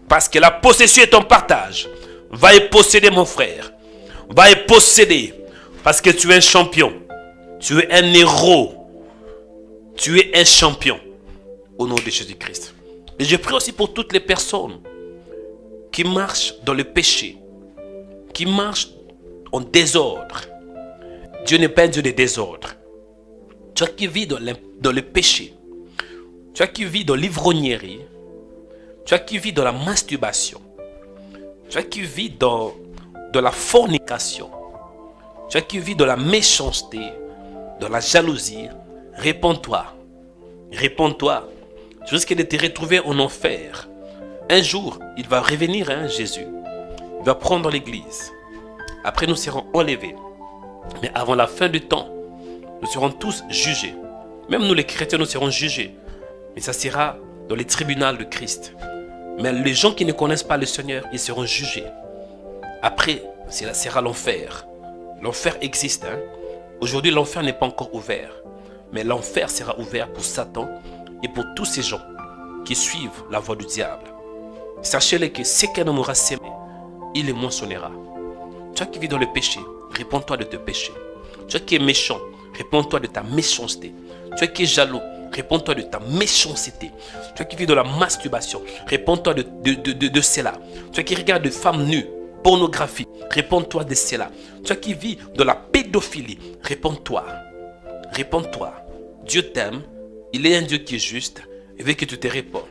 Parce que la possession est ton partage. Va y posséder, mon frère. Va y posséder. Parce que tu es un champion. Tu es un héros. Tu es un champion. Au nom de Jésus-Christ. Et je prie aussi pour toutes les personnes qui marchent dans le péché. Qui marchent en désordre. Dieu n'est pas un Dieu de désordre. Toi qui vis dans le péché. Toi qui vis dans l'ivrognerie. Toi qui vis dans la masturbation. Toi qui vis dans la fornication. Toi qui vis dans la méchanceté, dans la jalousie. Réponds-toi. Réponds-toi. Tu risques de te retrouver en enfer. Un jour, il va revenir, Jésus. Il va prendre l'église. Après, nous serons enlevés. Mais avant la fin du temps, nous serons tous jugés. Même nous les chrétiens, nous serons jugés. Mais ça sera dans les tribunaux de Christ. Mais les gens qui ne connaissent pas le Seigneur, ils seront jugés. Après, ça sera l'enfer. L'enfer existe. Aujourd'hui, l'enfer n'est pas encore ouvert. Mais l'enfer sera ouvert pour Satan et pour tous ces gens qui suivent la voie du diable. Sachez-le que ce qu'un homme aura sémé, il le moissonnera. Toi qui vis dans le péché, réponds-toi de tes péchés. Toi qui es méchant, réponds-toi de ta méchanceté. Toi qui es jaloux, réponds-toi de ta méchanceté. Toi qui vis dans la masturbation, réponds-toi de cela. Toi qui regardes des femmes nues, pornographie, réponds-toi de cela. Toi qui vis dans la pédophilie, réponds-toi. Réponds-toi. Dieu t'aime, il est un Dieu qui est juste, il veut que tu te réponds.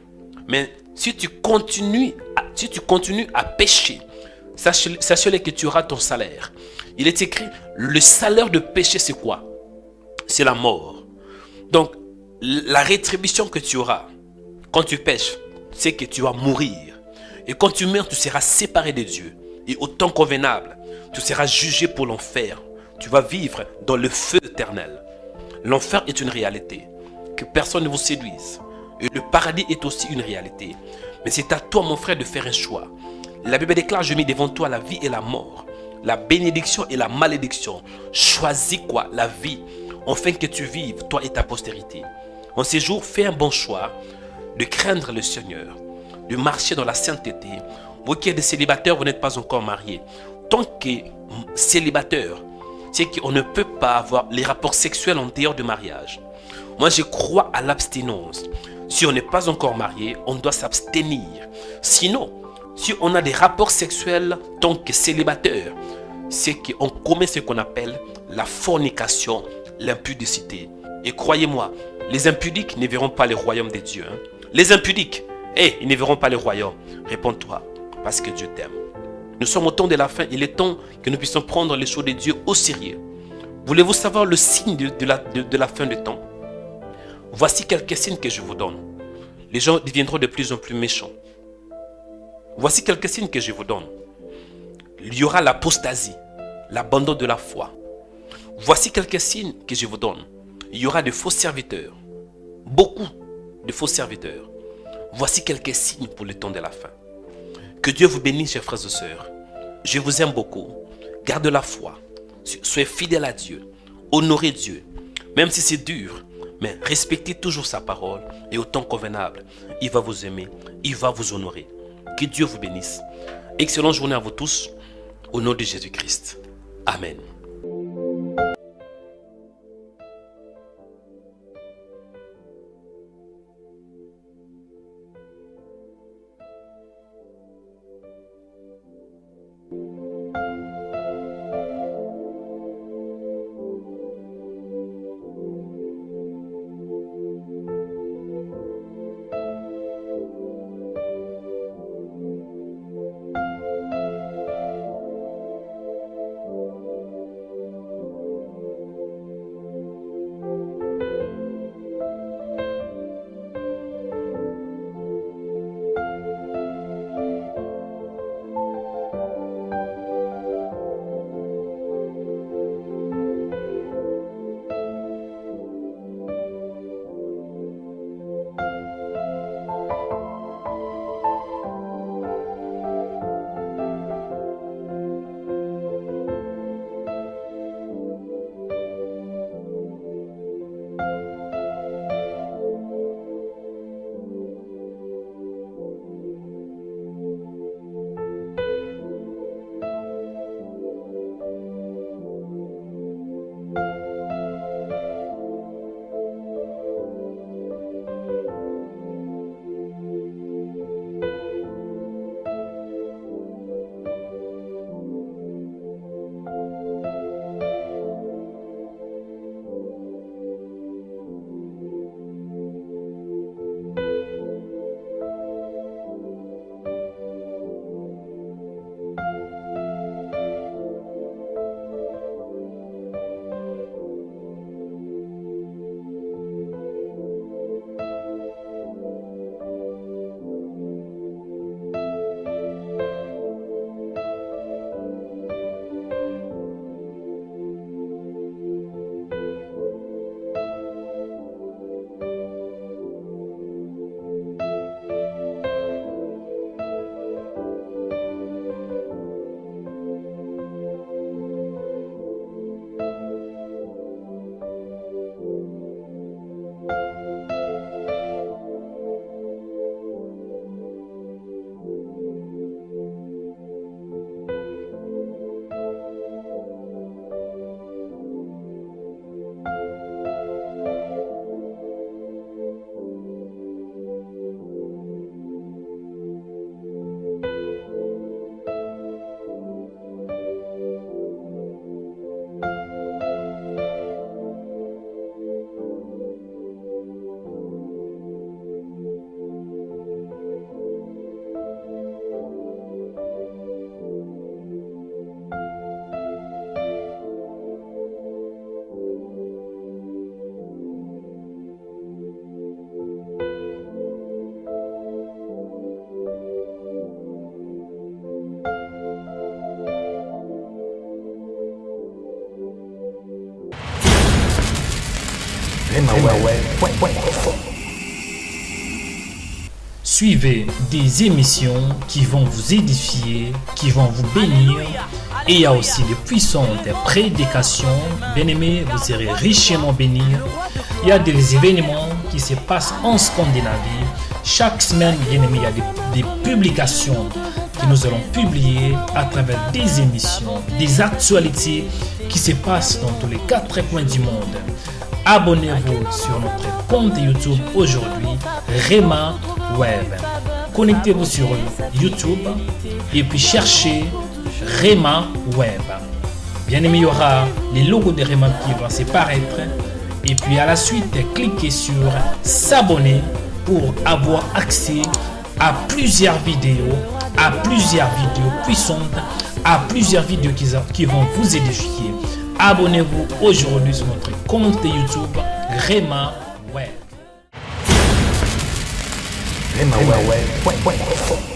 Mais si tu continues à pécher, sachez-le que tu auras ton salaire. Il est écrit, le salaire de péché, c'est quoi? C'est la mort. Donc, la rétribution que tu auras quand tu pêches, c'est que tu vas mourir. Et quand tu meurs, tu seras séparé de Dieu. Et au temps convenable, tu seras jugé pour l'enfer. Tu vas vivre dans le feu éternel. L'enfer est une réalité. Que personne ne vous séduise. Et le paradis est aussi une réalité. Mais c'est à toi, mon frère, de faire un choix. La Bible déclare, je mets devant toi la vie et la mort. La bénédiction et la malédiction. Choisis quoi? La vie. Afin que tu vives, toi et ta postérité. En ces jours, fais un bon choix de craindre le Seigneur, de marcher dans la sainteté. Vous qui êtes des célibataires, vous n'êtes pas encore mariés. tant que célibataire, c'est qu'on ne peut pas avoir les rapports sexuels en dehors du mariage. Moi, je crois à l'abstinence. Si on n'est pas encore marié, on doit s'abstenir. Sinon, si on a des rapports sexuels tant que célibataire, c'est qu'on commet ce qu'on appelle la fornication, l'impudicité. Et croyez-moi, les impudiques ne verront pas le royaume de Dieu. Les impudiques, ils ne verront pas le royaume. Réponds-toi, parce que Dieu t'aime. Nous sommes au temps de la fin. Il est temps que nous puissions prendre les choses de Dieu au sérieux. Voulez-vous savoir le signe de la fin du temps? Voici quelques signes que je vous donne. Les gens deviendront de plus en plus méchants. Voici quelques signes que je vous donne. Il y aura l'apostasie, l'abandon de la foi. Voici quelques signes que je vous donne. Il y aura de faux serviteurs. Beaucoup de faux serviteurs. Voici quelques signes pour le temps de la fin. Que Dieu vous bénisse, chers frères et sœurs. Je vous aime beaucoup. Garde la foi. Soyez fidèles à Dieu. Honorez Dieu. Même si c'est dur, mais respectez toujours sa parole. Et au temps convenable, il va vous aimer. Il va vous honorer. Que Dieu vous bénisse. Excellente journée à vous tous. Au nom de Jésus-Christ. Amen. Suivez des émissions qui vont vous édifier, qui vont vous bénir. Et il y a aussi de puissantes prédications. Bien-aimés, vous serez richement bénis. Il y a des événements qui se passent en Scandinavie. Chaque semaine, bien-aimés, il y a des publications que nous allons publier à travers des émissions, des actualités qui se passent dans tous les 4 coins du monde. Abonnez-vous sur notre compte YouTube aujourd'hui, Rema Web. Connectez-vous sur YouTube et puis cherchez Rema Web. Bien aimé, il y aura les logos de Rema qui vont apparaître. Et puis à la suite, cliquez sur s'abonner pour avoir accès à plusieurs vidéos puissantes, à plusieurs vidéos qui vont vous édifier. Abonnez-vous aujourd'hui sur notre compte YouTube Rema Web. Rema Web.